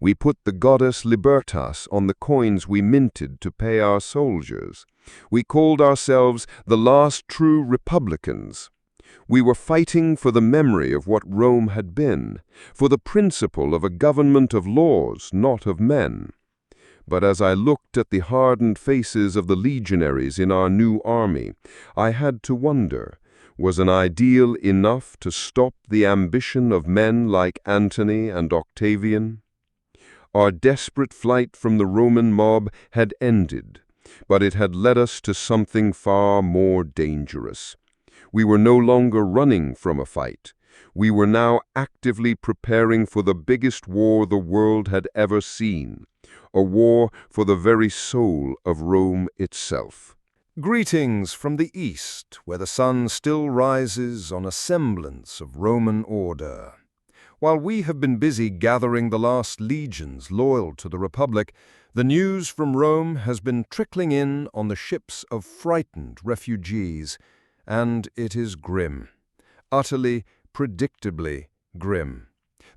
Speaker 2: We put the goddess Libertas on the coins we minted to pay our soldiers. We called ourselves the last true republicans. We were fighting for the memory of what Rome had been, for the principle of a government of laws, not of men. But as I looked at the hardened faces of the legionaries in our new army, I had to wonder, was an ideal enough to stop the ambition of men like Antony and Octavian? Our desperate flight from the Roman mob had ended.
Speaker 3: But it had led us to something far more dangerous. We were no longer running from a fight. We were now actively preparing for the biggest war the world had ever seen, a war for the very soul of Rome itself.
Speaker 1: Greetings from the east, where the sun still rises on a semblance of Roman order. While we have been busy gathering the last legions loyal to the Republic, the news from Rome has been trickling in on the ships of frightened refugees, and it is grim. Utterly, predictably grim.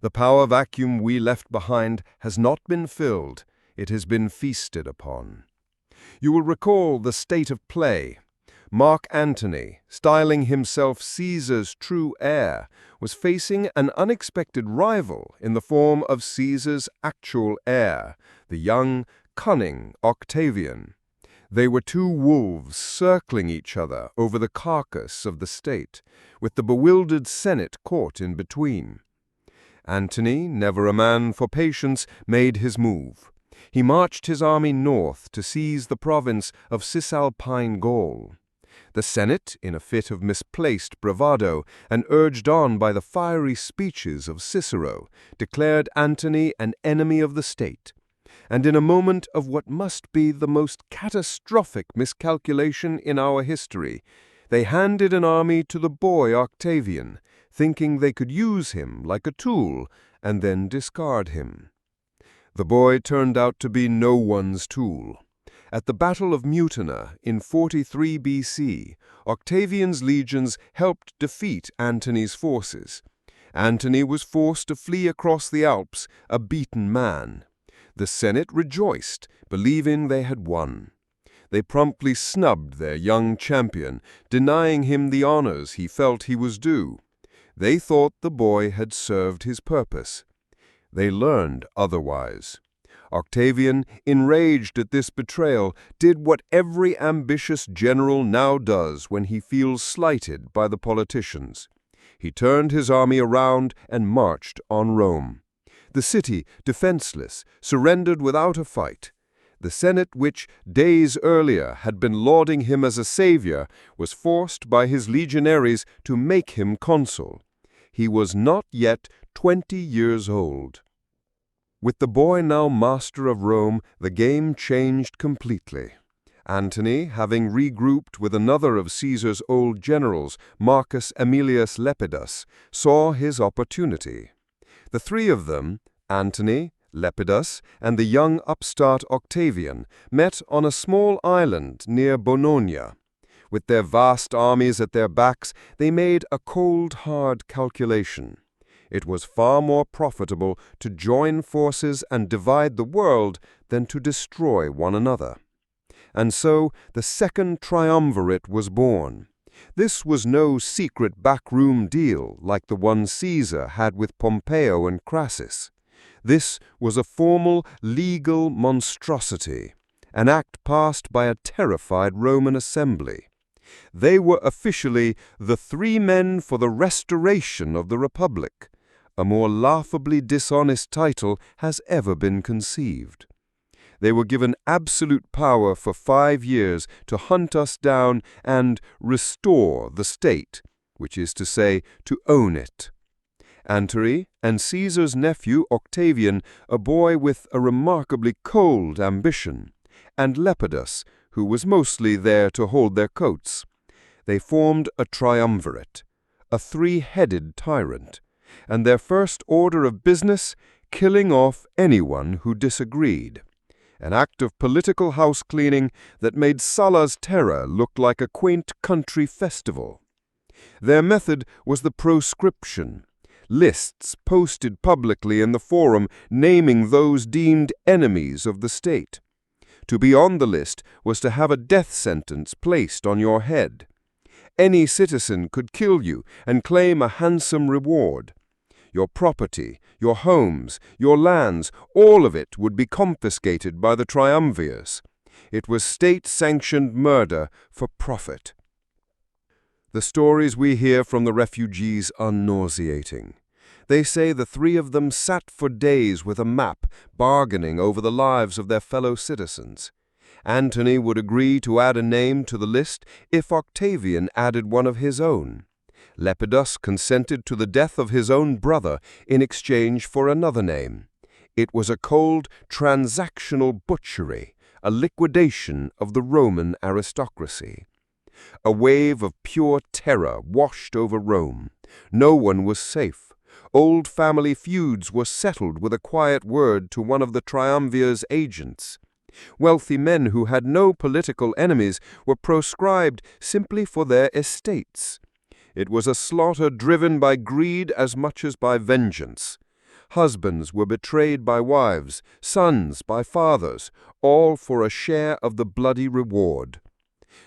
Speaker 1: The power vacuum we left behind has not been filled, it has been feasted upon. You will recall the state of play. Mark Antony, styling himself Caesar's true heir, was facing an unexpected rival in the form of Caesar's actual heir, the young, cunning Octavian. They were two wolves circling each other over the carcass of the state, with the bewildered Senate caught in between. Antony, never a man for patience, made his move. He marched his army north to seize the province of Cisalpine Gaul. The Senate, in a fit of misplaced bravado, and urged on by the fiery speeches of Cicero, declared Antony an enemy of the state. And in a moment of what must be the most catastrophic miscalculation in our history, they handed an army to the boy Octavian, thinking they could use him like a tool and then discard him. The boy turned out to be no one's tool. At the Battle of Mutina in 43 BC, Octavian's legions helped defeat Antony's forces. Antony was forced to flee across the Alps, a beaten man. The Senate rejoiced, believing they had won. They promptly snubbed their young champion, denying him the honors he felt he was due. They thought the boy had served his purpose. They learned otherwise. Octavian, enraged at this betrayal, did what every ambitious general now does when he feels slighted by the politicians. He turned his army around and marched on Rome. The city, defenseless, surrendered without a fight. The Senate, which days earlier had been lauding him as a savior, was forced by his legionaries to make him consul. He was not yet 20 years old. With the boy now master of Rome, the game changed completely. Antony, having regrouped with another of Caesar's old generals, Marcus Aemilius Lepidus, saw his opportunity. The three of them, Antony, Lepidus, and the young upstart Octavian, met on a small island near Bononia. With their vast armies at their backs, they made a cold, hard calculation. It was far more profitable to join forces and divide the world than to destroy one another. And so the Second Triumvirate was born. This was no secret backroom deal like the one Caesar had with Pompeo and Crassus. This was a formal, legal monstrosity, an act passed by a terrified Roman assembly. They were officially the three men for the restoration of the Republic. A more laughably dishonest title has ever been conceived. They were given absolute power for 5 years to hunt us down and restore the state, which is to say, to own it. Antony and Caesar's nephew Octavian, a boy with a remarkably cold ambition, and Lepidus, who was mostly there to hold their coats. They formed a triumvirate, a three-headed tyrant, and their first order of business, killing off anyone who disagreed. An act of political house-cleaning that made Sulla's terror look like a quaint country festival. Their method was the proscription, lists posted publicly in the forum naming those deemed enemies of the state. To be on the list was to have a death sentence placed on your head. Any citizen could kill you and claim a handsome reward. Your property, your homes, your lands, all of it would be confiscated by the triumvirs. It was state-sanctioned murder for profit. The stories we hear from the refugees are nauseating. They say the three of them sat for days with a map, bargaining over the lives of their fellow citizens. Antony would agree to add a name to the list if Octavian added one of his own. Lepidus consented to the death of his own brother in exchange for another name. It was a cold, transactional butchery, a liquidation of the Roman aristocracy. A wave of pure terror washed over Rome. No one was safe. Old family feuds were settled with a quiet word to one of the triumvir's agents. Wealthy men who had no political enemies were proscribed simply for their estates. It was a slaughter driven by greed as much as by vengeance. Husbands were betrayed by wives, sons by fathers, all for a share of the bloody reward.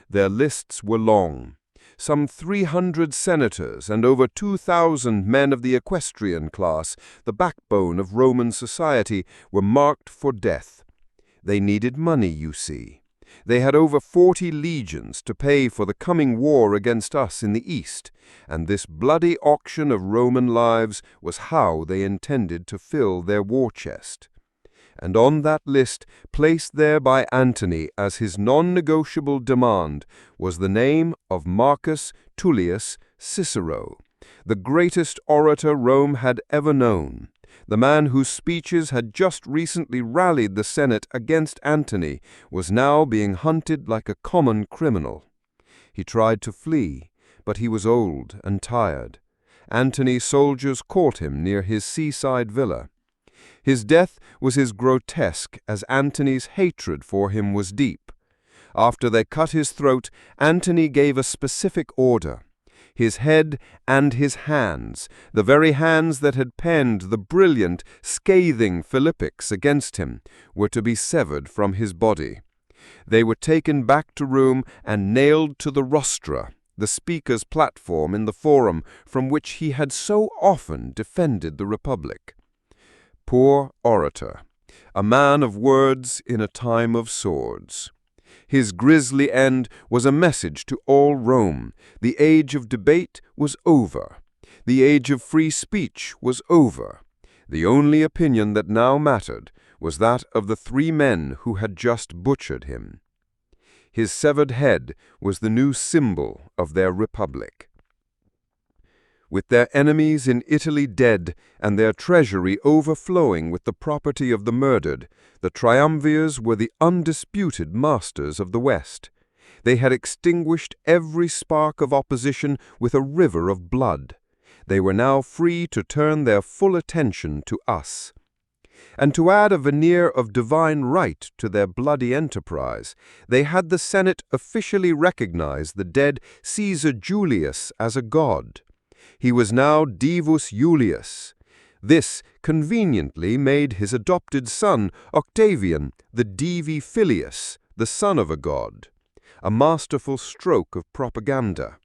Speaker 1: Their lists were long. Some 300 senators and over 2,000 men of the equestrian class, the backbone of Roman society, were marked for death. They needed money, you see. They had over 40 legions to pay for the coming war against us in the East, and this bloody auction of Roman lives was how they intended to fill their war chest. And on that list, placed there by Antony as his non-negotiable demand, was the name of Marcus Tullius Cicero, the greatest orator Rome had ever known. The man whose speeches had just recently rallied the Senate against Antony was now being hunted like a common criminal. He tried to flee, but he was old and tired. Antony's soldiers caught him near his seaside villa. His death was as grotesque as Antony's hatred for him was deep. After they cut his throat, Antony gave a specific order. His head and his hands, the very hands that had penned the brilliant, scathing Philippics against him, were to be severed from his body. They were taken back to Rome and nailed to the rostra, the speaker's platform in the forum from which he had so often defended the Republic. Poor orator, a man of words in a time of swords. His grisly end was a message to all Rome. The age of debate was over. The age of free speech was over. The only opinion that now mattered was that of the 3 men who had just butchered him. His severed head was the new symbol of their republic. With their enemies in Italy dead and their treasury overflowing with the property of the murdered, the triumvirs were the undisputed masters of the West. They had extinguished every spark of opposition with a river of blood. They were now free to turn their full attention to us. And to add a veneer of divine right to their bloody enterprise, they had the Senate officially recognize the dead Caesar Julius as a god. He was now Divus Julius. This conveniently made his adopted son, Octavian, the Divi Filius, the son of a god. A masterful stroke of propaganda.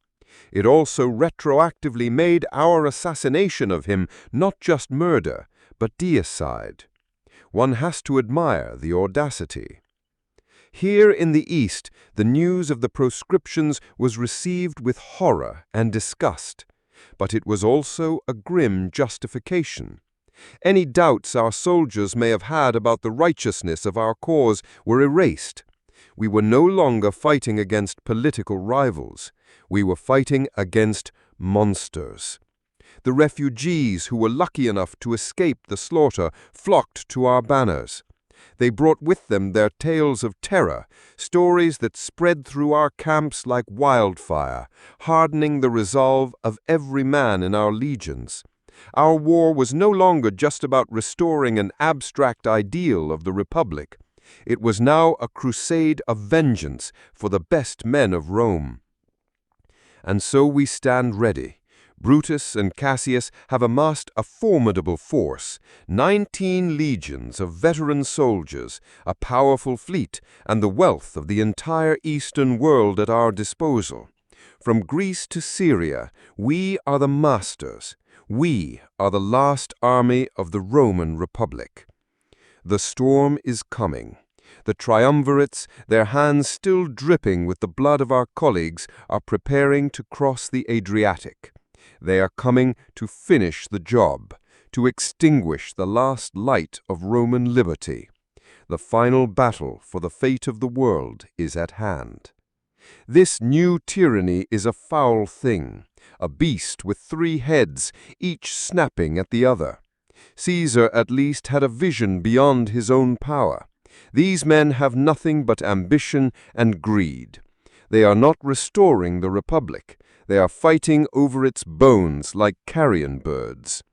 Speaker 1: It also retroactively made our assassination of him not just murder, but deicide. One has to admire the audacity. Here in the East, the news of the proscriptions was received with horror and disgust. But it was also a grim justification. Any doubts our soldiers may have had about the righteousness of our cause were erased. We were no longer fighting against political rivals. We were fighting against monsters. The refugees who were lucky enough to escape the slaughter flocked to our banners. They brought with them their tales of terror, stories that spread through our camps like wildfire, hardening the resolve of every man in our legions. Our war was no longer just about restoring an abstract ideal of the Republic. It was now a crusade of vengeance for the best men of Rome. And so we stand ready. Brutus and Cassius have amassed a formidable force, 19 legions of veteran soldiers, a powerful fleet, and the wealth of the entire Eastern world at our disposal. From Greece to Syria, we are the masters. We are the last army of the Roman Republic. The storm is coming. The triumvirates, their hands still dripping with the blood of our colleagues, are preparing to cross the Adriatic. They are coming to finish the job, to extinguish the last light of Roman liberty.
Speaker 3: The final battle for the fate of the world is at hand. This new tyranny is a foul thing, a beast with 3 heads, each snapping at the other. Caesar at least had a vision beyond his own power. These men have nothing but ambition and greed. They are not restoring the Republic. They are fighting over its bones like carrion birds.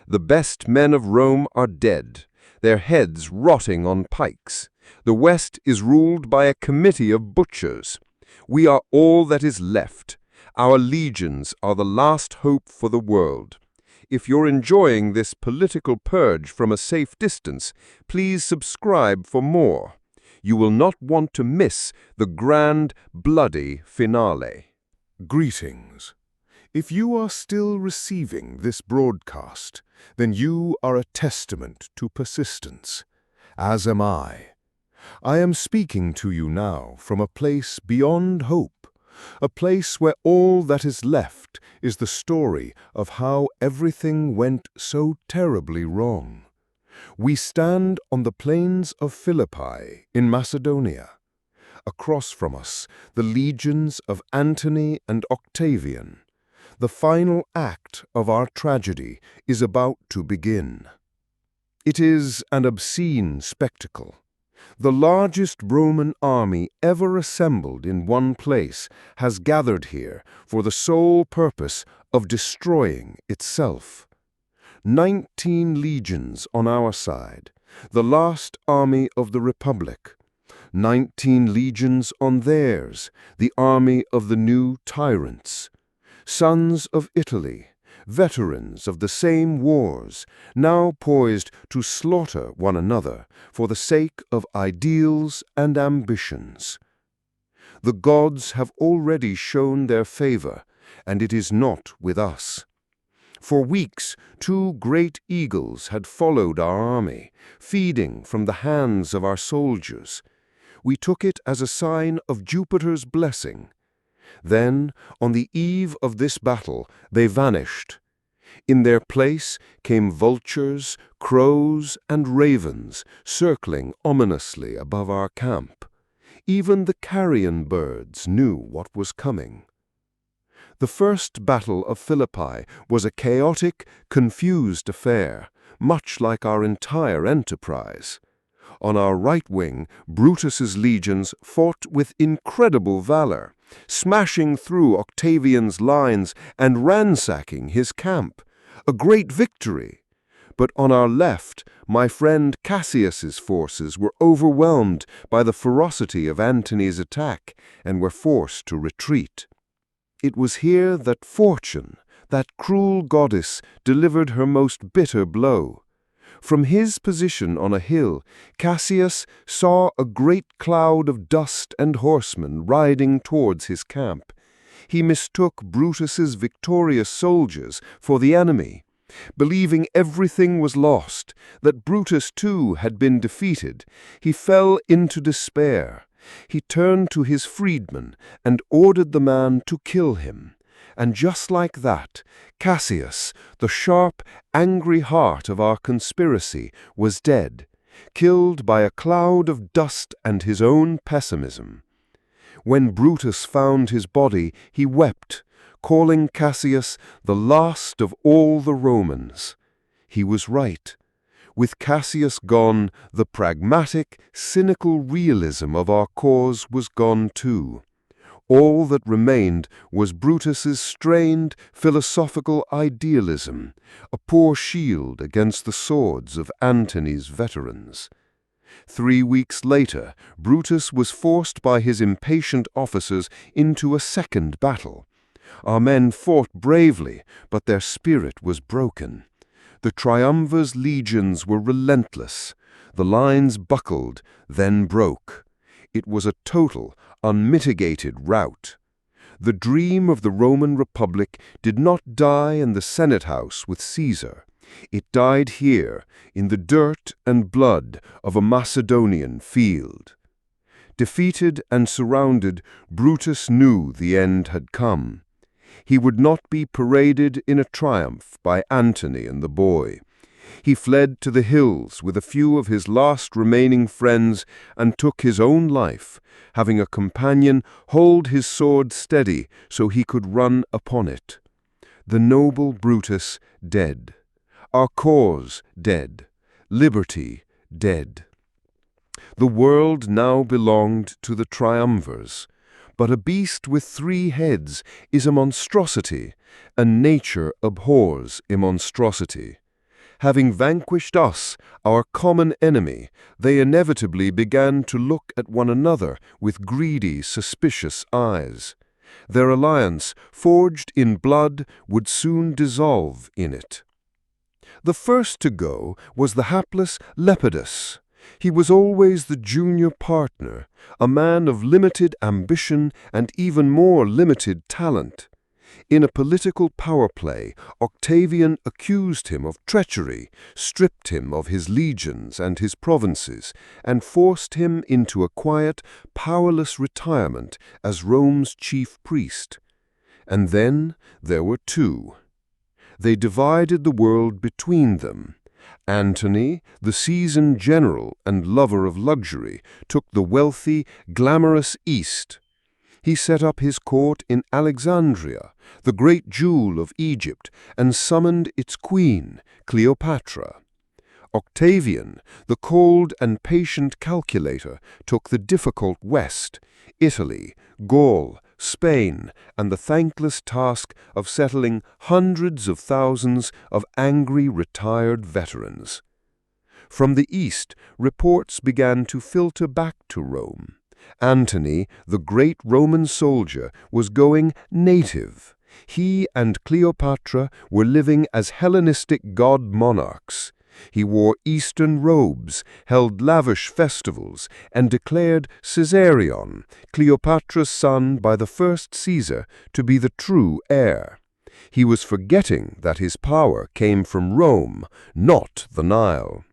Speaker 3: The best men of Rome are dead, their heads rotting on pikes. The West is ruled by a committee of butchers. We are all that is left. Our legions are the last hope for the world. If you're enjoying this political purge from a safe distance, please subscribe for more. You will not want to miss the grand, bloody finale.
Speaker 2: Greetings. If you are still receiving this broadcast, then you are a testament to persistence, as am I. I am speaking to you now from a place beyond hope, a place where all that is left is the story of how everything went so terribly wrong. We stand on the plains of Philippi in Macedonia. Across from us, the legions of Antony and Octavian. The final act of our tragedy is about to begin. It is an obscene spectacle. The largest Roman army ever assembled in one place has gathered here for the sole purpose of destroying itself. 19 legions on our side, the last army of the Republic. 19 legions on theirs, the army of the new tyrants. Sons of Italy, veterans of the same wars, now poised to slaughter one another for the sake of ideals and ambitions. The gods have already shown their favor, and it is not with us. For weeks, 2 great eagles had followed our army, feeding from the hands of our soldiers. We took it as a sign of Jupiter's blessing. Then, on the eve of this battle, they vanished. In their place came vultures, crows, and ravens, circling ominously above our camp. Even the carrion birds knew what was coming. The first battle of Philippi was a chaotic, confused affair, much like our entire enterprise. On our right wing, Brutus's legions fought with incredible valor, smashing through Octavian's lines and ransacking his camp. A great victory. But on our left, my friend Cassius's forces were overwhelmed by the ferocity of Antony's attack and were forced to retreat. It was here that Fortune, that cruel goddess, delivered her most bitter blow. From his position on a hill, Cassius saw a great cloud of dust and horsemen riding towards his camp. He mistook Brutus's victorious soldiers for the enemy. Believing everything was lost, that Brutus too had been defeated, he fell into despair. He turned to his freedman and ordered the man to kill him. And just like that, Cassius, the sharp, angry heart of our conspiracy, was dead, killed by a cloud of dust and his own pessimism. When Brutus found his body, he wept, calling Cassius the last of all the Romans. He was right. With Cassius gone, the pragmatic, cynical realism of our cause was gone too. All that remained was Brutus's strained, philosophical idealism, a poor shield against the swords of Antony's veterans. 3 weeks later, Brutus was forced by his impatient officers into a second battle. Our men fought bravely, but their spirit was broken. The Triumvir's legions were relentless. The lines buckled, then broke. It was a total, unmitigated rout. The dream of the Roman Republic did not die in the Senate House with Caesar. It died here, in the dirt and blood of a Macedonian field. Defeated and surrounded, Brutus knew the end had come. He would not be paraded in a triumph by Antony and the boy. He fled to the hills with a few of his last remaining friends and took his own life, having a companion hold his sword steady so he could run upon it. The noble Brutus dead. Our cause dead. Liberty dead. The world now belonged to the triumvirs, but a beast with 3 heads is a monstrosity, and nature abhors a monstrosity. Having vanquished us, our common enemy, they inevitably began to look at one another with greedy, suspicious eyes. Their alliance, forged in blood, would soon dissolve in it. The first to go was the hapless Lepidus. He was always the junior partner, a man of limited ambition and even more limited talent. In a political power play, Octavian accused him of treachery, stripped him of his legions and his provinces, and forced him into a quiet, powerless retirement as Rome's chief priest. And then there were 2. They divided the world between them. Antony, the seasoned general and lover of luxury, took the wealthy, glamorous East. He set up his court in Alexandria, the great jewel of Egypt, and summoned its queen, Cleopatra. Octavian, the cold and patient calculator, took the difficult West, Italy, Gaul, Spain, and the thankless task of settling hundreds of thousands of angry retired veterans. From the East, reports began to filter back to Rome. Antony, the great Roman soldier, was going native. He and Cleopatra were living as Hellenistic god-monarchs. He wore Eastern robes, held lavish festivals, and declared Caesarion, Cleopatra's son by the first Caesar, to be the true heir. He was forgetting that his power came from Rome, not the Nile.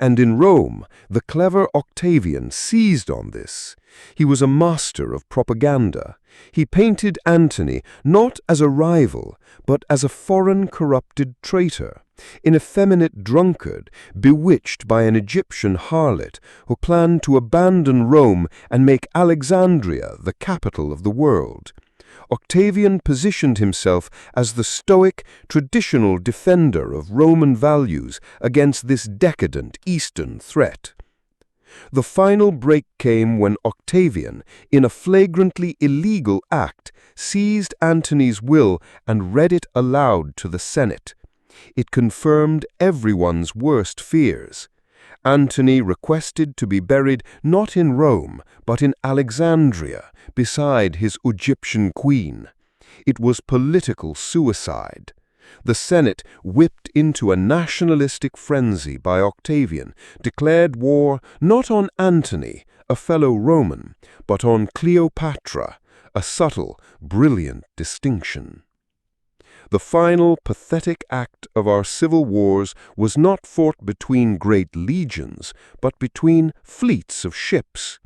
Speaker 2: And in Rome, the clever Octavian seized on this. He was a master of propaganda. He painted Antony not as a rival, but as a foreign corrupted traitor, an effeminate drunkard bewitched by an Egyptian harlot who planned to abandon Rome and make Alexandria the capital of the world. Octavian positioned himself as the stoic, traditional defender of Roman values against this decadent Eastern threat. The final break came when Octavian, in a flagrantly illegal act, seized Antony's will and read it aloud to the Senate. It confirmed everyone's worst fears. Antony requested to be buried not in Rome, but in Alexandria, beside his Egyptian queen. It was political suicide. The Senate, whipped into a nationalistic frenzy by Octavian, declared war not on Antony, a fellow Roman, but on Cleopatra, a subtle, brilliant distinction. The final pathetic act of our civil wars was not fought between great legions, but between fleets of ships.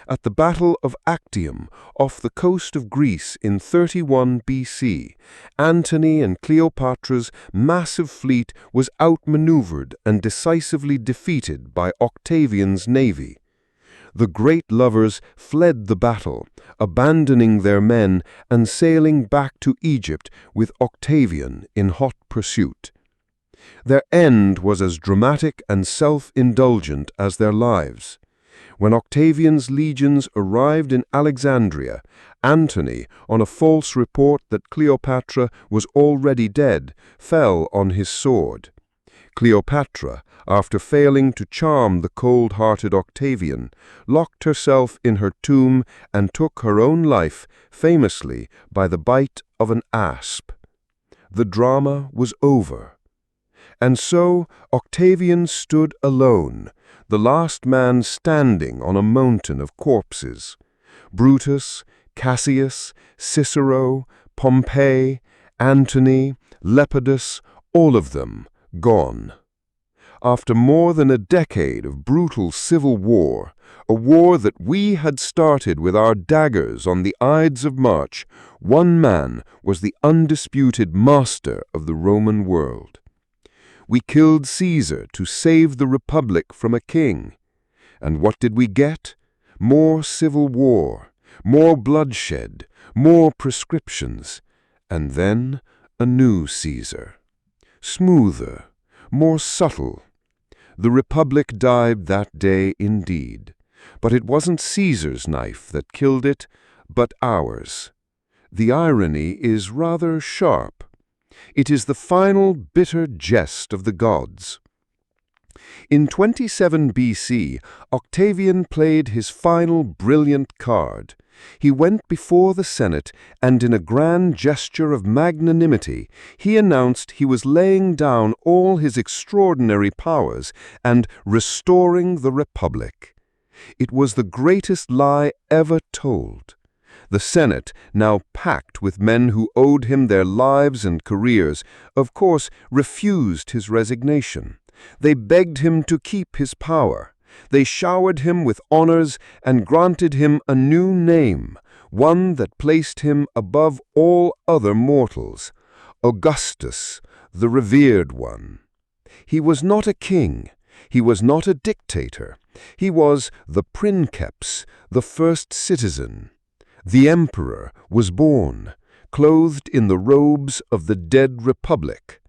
Speaker 2: At the Battle of Actium, off the coast of Greece in 31 BC, Antony and Cleopatra's massive fleet was outmaneuvered and decisively defeated by Octavian's navy. The great lovers fled the battle, abandoning their men and sailing back to Egypt with Octavian in hot pursuit. Their end was as dramatic and self-indulgent as their lives. When Octavian's legions arrived in Alexandria, Antony, on a false report that Cleopatra was already dead, fell on his sword. Cleopatra, after failing to charm the cold-hearted Octavian, locked herself in her tomb and took her own life, famously by the bite of an asp. The drama was over. And so Octavian stood alone, the last man standing on a mountain of corpses. Brutus, Cassius, Cicero, Pompey, Antony, Lepidus, all of them gone. After more than a decade of brutal civil war, a war that we had started with our daggers on the Ides of March, one man was the undisputed master of the Roman world.
Speaker 3: We killed Caesar to save the Republic from a king. And what did we get? More civil war, more bloodshed, more proscriptions, and then a new Caesar. Smoother, more subtle. The Republic died that day indeed, but it wasn't Caesar's knife that killed it, but ours. The irony is rather sharp. It is the final bitter jest of the gods. In 27 BC, Octavian played his final brilliant card. He went before the Senate, and in a grand gesture of magnanimity, he announced he was laying down all his extraordinary powers and restoring the Republic. It was the greatest lie ever told. The Senate, now packed with men who owed him their lives and careers, of course refused his resignation. They begged him to keep his power. They showered him with honors and granted him a new name, one that placed him above all other mortals, Augustus, the revered one. He was not a king. He was not a dictator. He was the princeps, the first citizen. The emperor was born, clothed in the robes of the dead republic.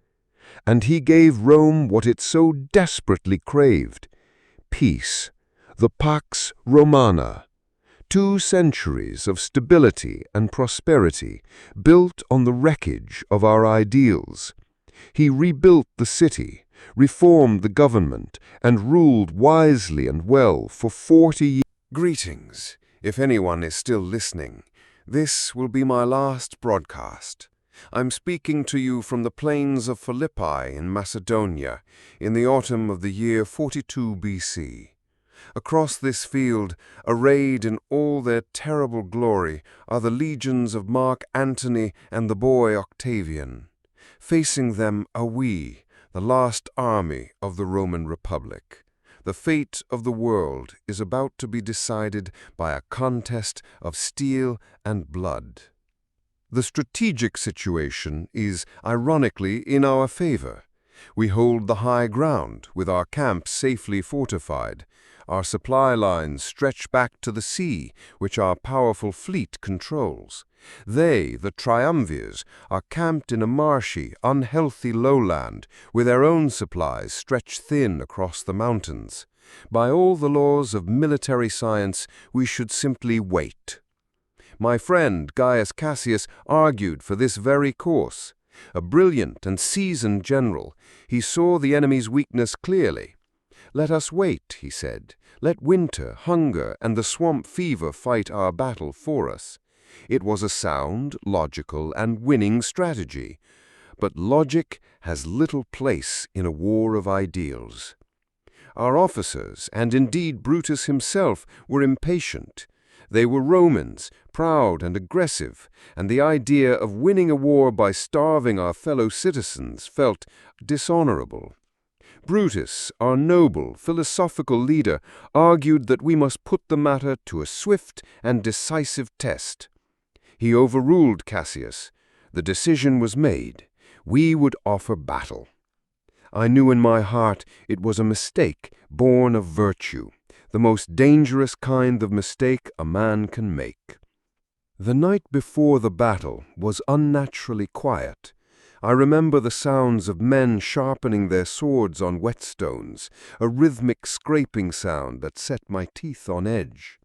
Speaker 3: And he gave Rome what it so desperately craved: peace, the Pax Romana. 2 centuries of stability and prosperity built on the wreckage of our ideals. He rebuilt the city, reformed the government, and ruled wisely and well for 40 years.
Speaker 1: Greetings, if anyone is still listening. This will be my last broadcast. I'm speaking to you from the plains of Philippi in Macedonia in the autumn of the year 42 BC. Across this field, arrayed in all their terrible glory, are the legions of Mark Antony and the boy Octavian. Facing them are we, the last army of the Roman Republic. The fate of the world is about to be decided by a contest of steel and blood. The strategic situation is, ironically, in our favor. We hold the high ground, with our camps safely fortified. Our supply lines stretch back to the sea, which our powerful fleet controls. They, the triumvirs, are camped in a marshy, unhealthy lowland, with their own supplies stretched thin across the mountains. By all the laws of military science, we should simply wait. My friend Gaius Cassius argued for this very course. A brilliant and seasoned general, he saw the enemy's weakness clearly. "Let us wait," he said. "Let winter, hunger, and the swamp fever fight our battle for us." It was a sound, logical, and winning strategy. But logic has little place in a war of ideals. Our officers, and indeed Brutus himself, were impatient. They were Romans, proud and aggressive, and the idea of winning a war by starving our fellow citizens felt dishonorable. Brutus, our noble, philosophical leader, argued that we must put the matter to a swift and decisive test. He overruled Cassius. The decision was made. We would offer battle. I knew in my heart it was a mistake born of virtue, the most dangerous kind of mistake a man can make. The night before the battle was unnaturally quiet. I remember the sounds of men sharpening their swords on whetstones, a rhythmic scraping sound that set my teeth on edge.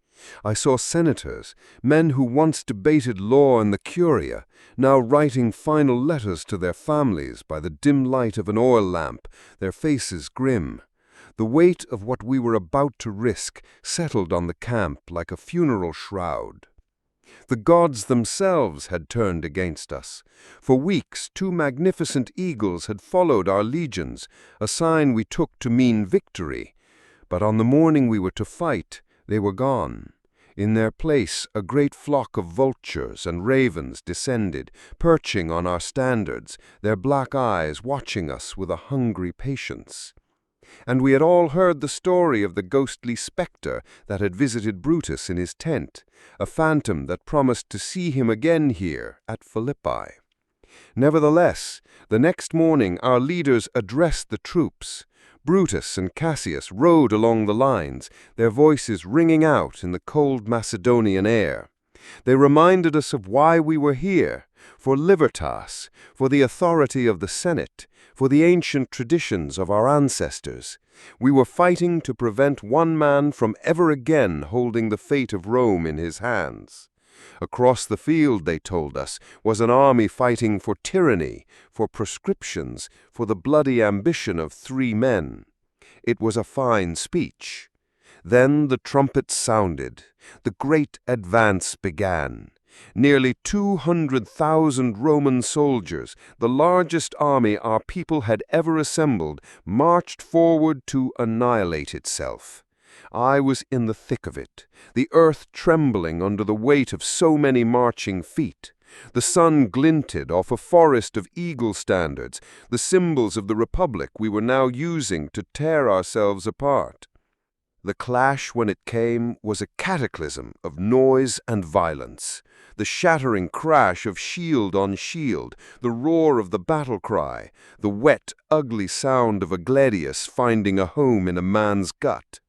Speaker 1: I saw senators, men who once debated law and the curia, now writing final letters to their families by the dim light of an oil lamp, their faces grim. The weight of what we were about to risk settled on the camp like a funeral shroud. The gods themselves had turned against us. For weeks, 2 magnificent eagles had followed our legions, a sign we took to mean victory. But on the morning we were to fight, they were gone. In their place, a great flock of vultures and ravens descended, perching on our standards, their black eyes watching us with a hungry patience. And we had all heard the story of the ghostly spectre that had visited Brutus in his tent, a phantom that promised to see him again here at Philippi. Nevertheless, the next morning our leaders addressed the troops. Brutus and Cassius rode along the lines, their voices ringing out in the cold Macedonian air. They reminded us of why we were here, for libertas, for the authority of the Senate, for the ancient traditions of our ancestors. We were fighting to prevent one man from ever again holding the fate of Rome in his hands. Across the field, they told us, was an army fighting for tyranny, for proscriptions, for the bloody ambition of 3 men. It was a fine speech. Then the trumpets sounded. The great advance began. Nearly 200,000 Roman soldiers, the largest army our people had ever assembled, marched forward to annihilate itself. I was in the thick of it, the earth trembling under the weight of so many marching feet. The sun glinted off a forest of eagle standards, the symbols of the Republic we were now using to tear ourselves apart. The clash, when it came, was a cataclysm of noise and violence. The shattering crash of shield on shield, the roar of the battle cry, the wet, ugly sound of a gladius finding a home in a man's gut.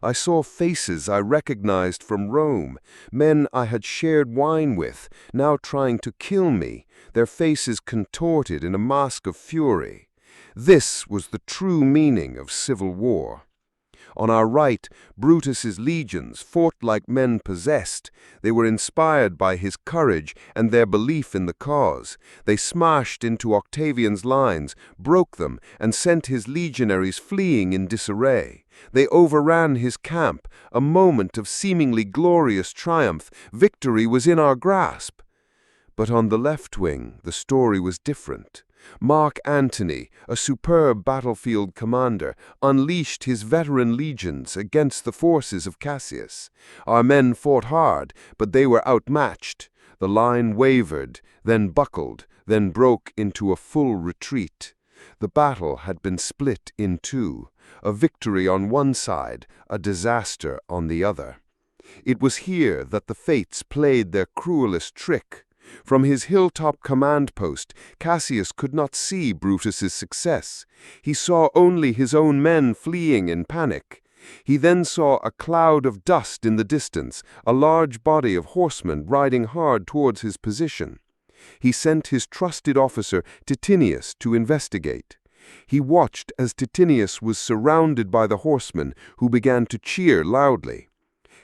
Speaker 1: I saw faces I recognized from Rome, men I had shared wine with, now trying to kill me, their faces contorted in a mask of fury. This was the true meaning of civil war. On our right, Brutus's legions fought like men possessed. They were inspired by his courage and their belief in the cause. They smashed into Octavian's lines, broke them, and sent his legionaries fleeing in disarray. They overran his camp, a moment of seemingly glorious triumph. Victory was in our grasp. But on the left wing, the story was different. Mark Antony, a superb battlefield commander, unleashed his veteran legions against the forces of Cassius. Our men fought hard, but they were outmatched. The line wavered, then buckled, then broke into a full retreat. The battle had been split in 2, a victory on one side, a disaster on the other. It was here that the fates played their cruelest trick. From his hilltop command post, Cassius could not see Brutus's success. He saw only his own men fleeing in panic. He then saw a cloud of dust in the distance, a large body of horsemen riding hard towards his position. He sent his trusted officer, Titinius, to investigate. He watched as Titinius was surrounded by the horsemen, who began to cheer loudly.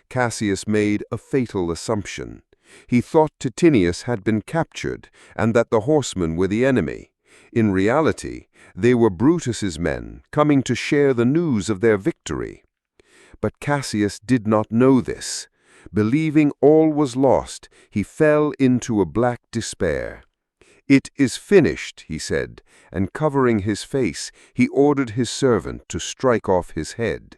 Speaker 1: Cassius made a fatal assumption. He thought Titinius had been captured and that the horsemen were the enemy. In reality, they were Brutus's men, coming to share the news of their victory. But Cassius did not know this. Believing all was lost, he fell into a black despair. "It is finished," he said, and covering his face, he ordered his servant to strike off his head.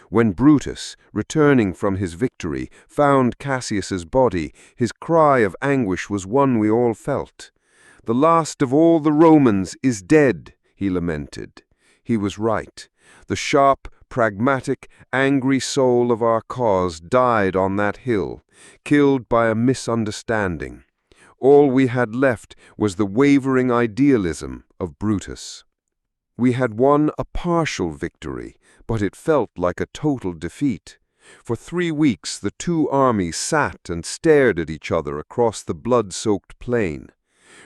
Speaker 1: When Brutus, returning from his victory, found Cassius's body, his cry of anguish was one we all felt. "The last of all the Romans is dead," he lamented. He was right. The sharp, pragmatic, angry soul of our cause died on that hill, killed by a misunderstanding. All we had left was the wavering idealism of Brutus. We had won a partial victory, but it felt like a total defeat. For 3 weeks the 2 armies sat and stared at each other across the blood-soaked plain.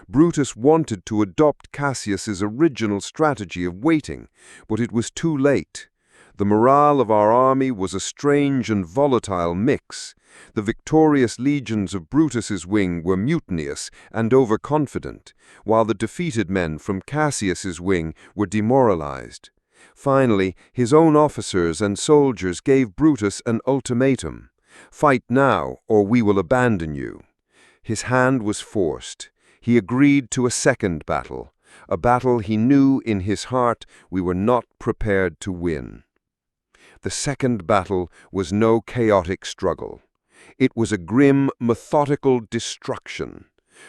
Speaker 1: Brutus wanted to adopt Cassius's original strategy of waiting, but it was too late. The morale of our army was a strange and volatile mix. The victorious legions of Brutus's wing were mutinous and overconfident, while the defeated men from Cassius's wing were demoralized. Finally, his own officers and soldiers gave Brutus an ultimatum: "Fight now, or we will abandon you." His hand was forced. He agreed to a second battle, a battle he knew in his heart we were not prepared to win. The second battle was no chaotic struggle. It was a grim, methodical destruction.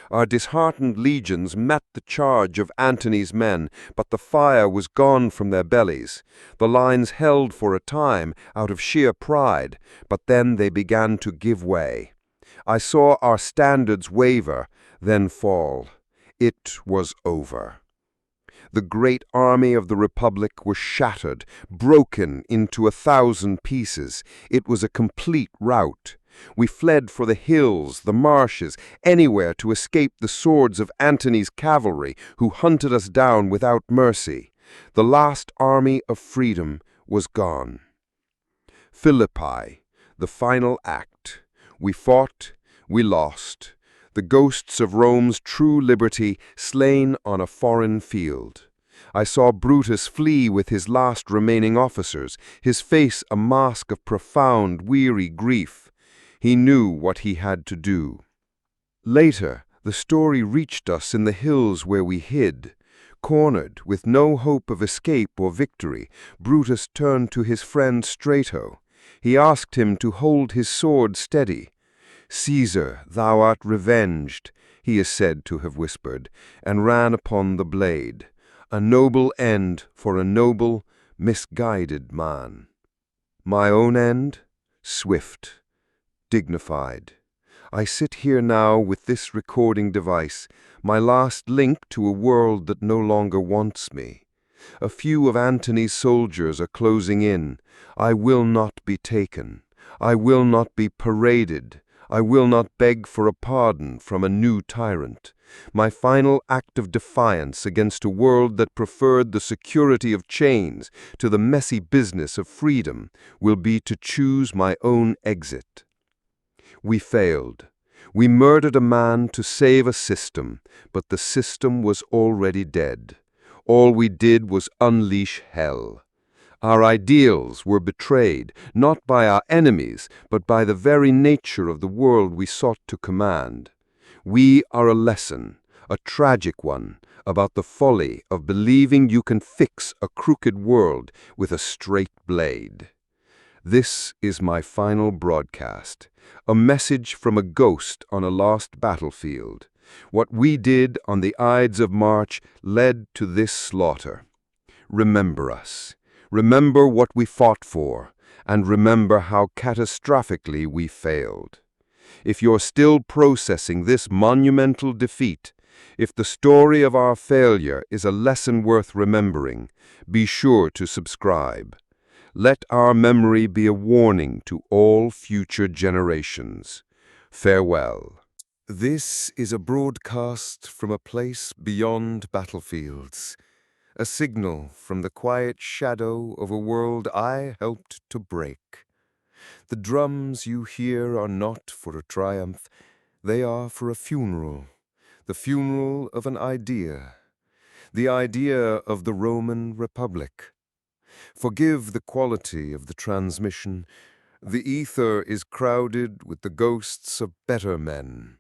Speaker 1: Our disheartened legions met the charge of Antony's men, but the fire was gone from their bellies. The lines held for a time out of sheer pride, but then they began to give way. I saw our standards waver, then fall. It was over. The great army of the Republic was shattered, broken into 1,000 pieces. It was a complete rout. We fled for the hills, the marshes, anywhere to escape the swords of Antony's cavalry, who hunted us down without mercy. The last army of freedom was gone. Philippi, the final act. We fought, we lost. The ghosts of Rome's true liberty slain on a foreign field. I saw Brutus flee with his last remaining officers, his face a mask of profound, weary grief. He knew what he had to do. Later, the story reached us in the hills where we hid. Cornered, with no hope of escape or victory, Brutus turned to his friend Strato. He asked him to hold his sword steady. "Caesar, thou art revenged," he is said to have whispered, and ran upon the blade. A noble end for a noble, misguided man. My own end? Swift, dignified. I sit here now with this recording device, my last link to a world that no longer wants me. A few of Antony's soldiers are closing in. I will not be taken. I will not be paraded. I will not beg for a pardon from a new tyrant. My final act of defiance against a world that preferred the security of chains to the messy business of freedom will be to choose my own exit. We failed. We murdered a man to save a system, but the system was already dead. All we did was unleash hell. Our ideals were betrayed, not by our enemies, but by the very nature of the world we sought to command. We are a lesson, a tragic one, about the folly of believing you can fix a crooked world with a straight blade. This is my final broadcast, a message from a ghost on a lost battlefield. What we did on the Ides of March led to this slaughter. Remember us. Remember what we fought for, and remember how catastrophically we failed. If you're still processing this monumental defeat, if the story of our failure is a lesson worth remembering, be sure to subscribe. Let our memory be a warning to all future generations. Farewell. This is a broadcast from a place beyond battlefields. A signal from the quiet shadow of a world I helped to break. The drums you hear are not for a triumph, they are for a funeral. The funeral of an idea. The idea of the Roman Republic. Forgive the quality of the transmission. The ether is crowded with the ghosts of better men.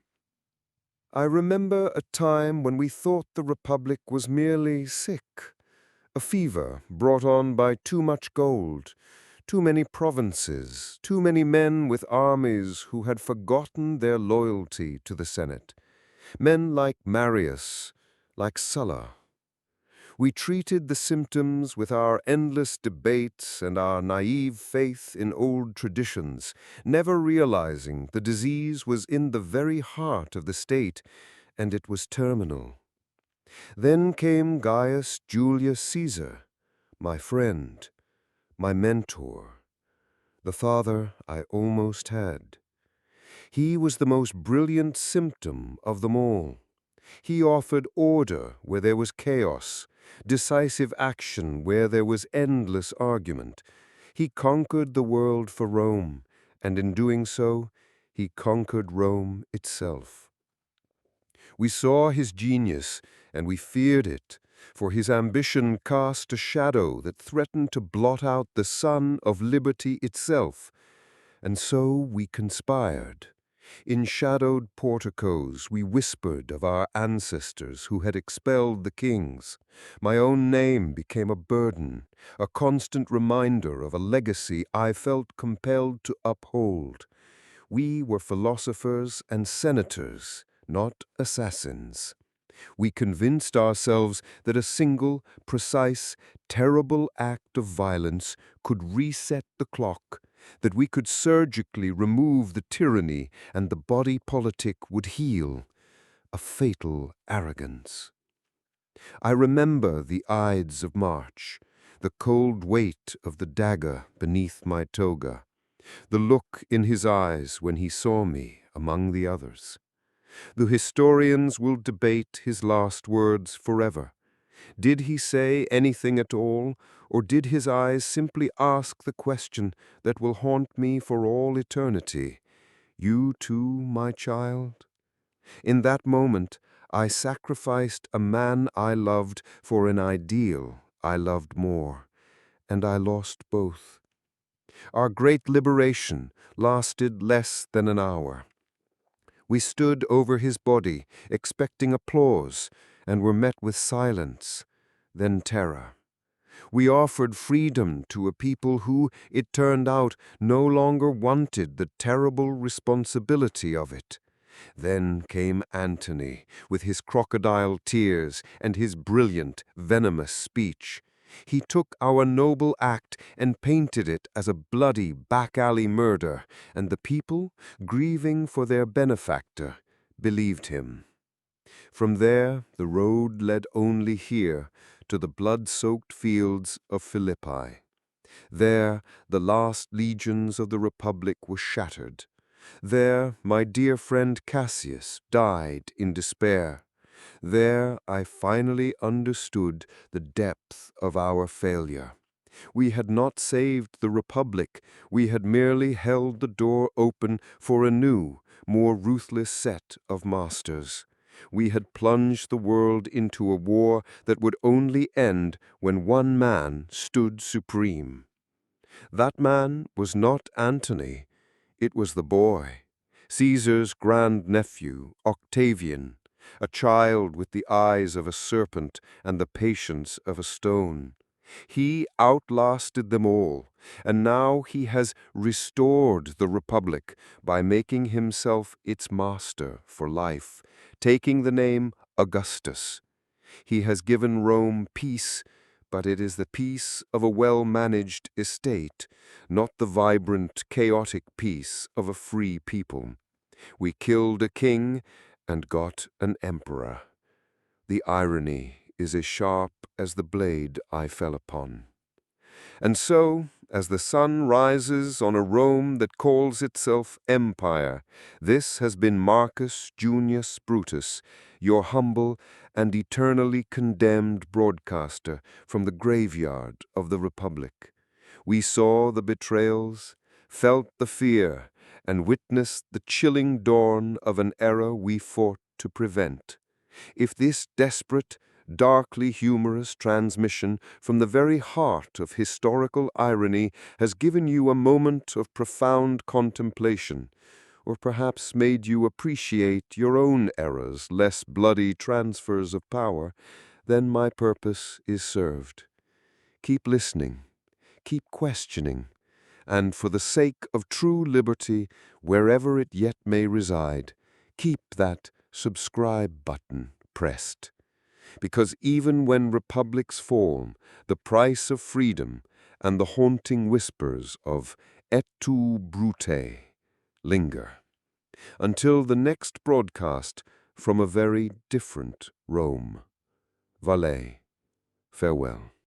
Speaker 1: I remember a time when we thought the Republic was merely sick. A fever brought on by too much gold, too many provinces, too many men with armies who had forgotten their loyalty to the Senate. Men like Marius, like Sulla. We treated the symptoms with our endless debates and our naive faith in old traditions, never realizing the disease was in the very heart of the state, and it was terminal. Then came Gaius Julius Caesar, my friend, my mentor, the father I almost had. He was the most brilliant symptom of them all. He offered order where there was chaos, decisive action where there was endless argument. He conquered the world for Rome, and in doing so, he conquered Rome itself. We saw his genius, and we feared it, for his ambition cast a shadow that threatened to blot out the sun of liberty itself. And so we conspired. In shadowed porticos we whispered of our ancestors who had expelled the kings. My own name became a burden, a constant reminder of a legacy I felt compelled to uphold. We were philosophers and senators, not assassins. We convinced ourselves that a single, precise, terrible act of violence could reset the clock, that we could surgically remove the tyranny and the body politic would heal. a fatal arrogance. I remember the Ides of March, the cold weight of the dagger beneath my toga, the look in his eyes when he saw me among the others. The historians will debate his last words forever. Did he say anything at all, or did his eyes simply ask the question that will haunt me for all eternity? You too, my child? In that moment, I sacrificed a man I loved for an ideal I loved more, and I lost both. Our great liberation lasted less than an hour. We stood over his body, expecting applause, and were met with silence, then terror. We offered freedom to a people who, it turned out, no longer wanted the terrible responsibility of it. Then came Antony, with his crocodile tears and his brilliant, venomous speech. He took our noble act and painted it as a bloody back-alley murder, and the people, grieving for their benefactor, believed him. From there, the road led only here, to the blood-soaked fields of Philippi. There, the last legions of the Republic were shattered. There, my dear friend Cassius died in despair. There, I finally understood the depth of our failure. We had not saved the Republic. We had merely held the door open for a new, more ruthless set of masters. We had plunged the world into a war that would only end when one man stood supreme. That man was not Antony. It was the boy, Caesar's grandnephew, Octavian, a child with the eyes of a serpent and the patience of a stone. He outlasted them all, and now he has restored the Republic by making himself its master for life, taking the name Augustus. He has given Rome peace, but it is the peace of a well-managed estate, not the vibrant, chaotic peace of a free people. We killed a king and got an emperor. The irony is as sharp as the blade I fell upon. And so, as the sun rises on a Rome that calls itself empire, this has been Marcus Junius Brutus, your humble and eternally condemned broadcaster from the graveyard of the Republic. We saw the betrayals, felt the fear, and witnessed the chilling dawn of an era we fought to prevent. If this desperate, darkly humorous transmission from the very heart of historical irony has given you a moment of profound contemplation, or perhaps made you appreciate your own era's less bloody transfers of power, then my purpose is served. Keep listening, keep questioning, and for the sake of true liberty, wherever it yet may reside, keep that subscribe button pressed. Because even when republics fall, the price of freedom and the haunting whispers of et tu, Brute linger. Until the next broadcast from a very different Rome. Vale, farewell.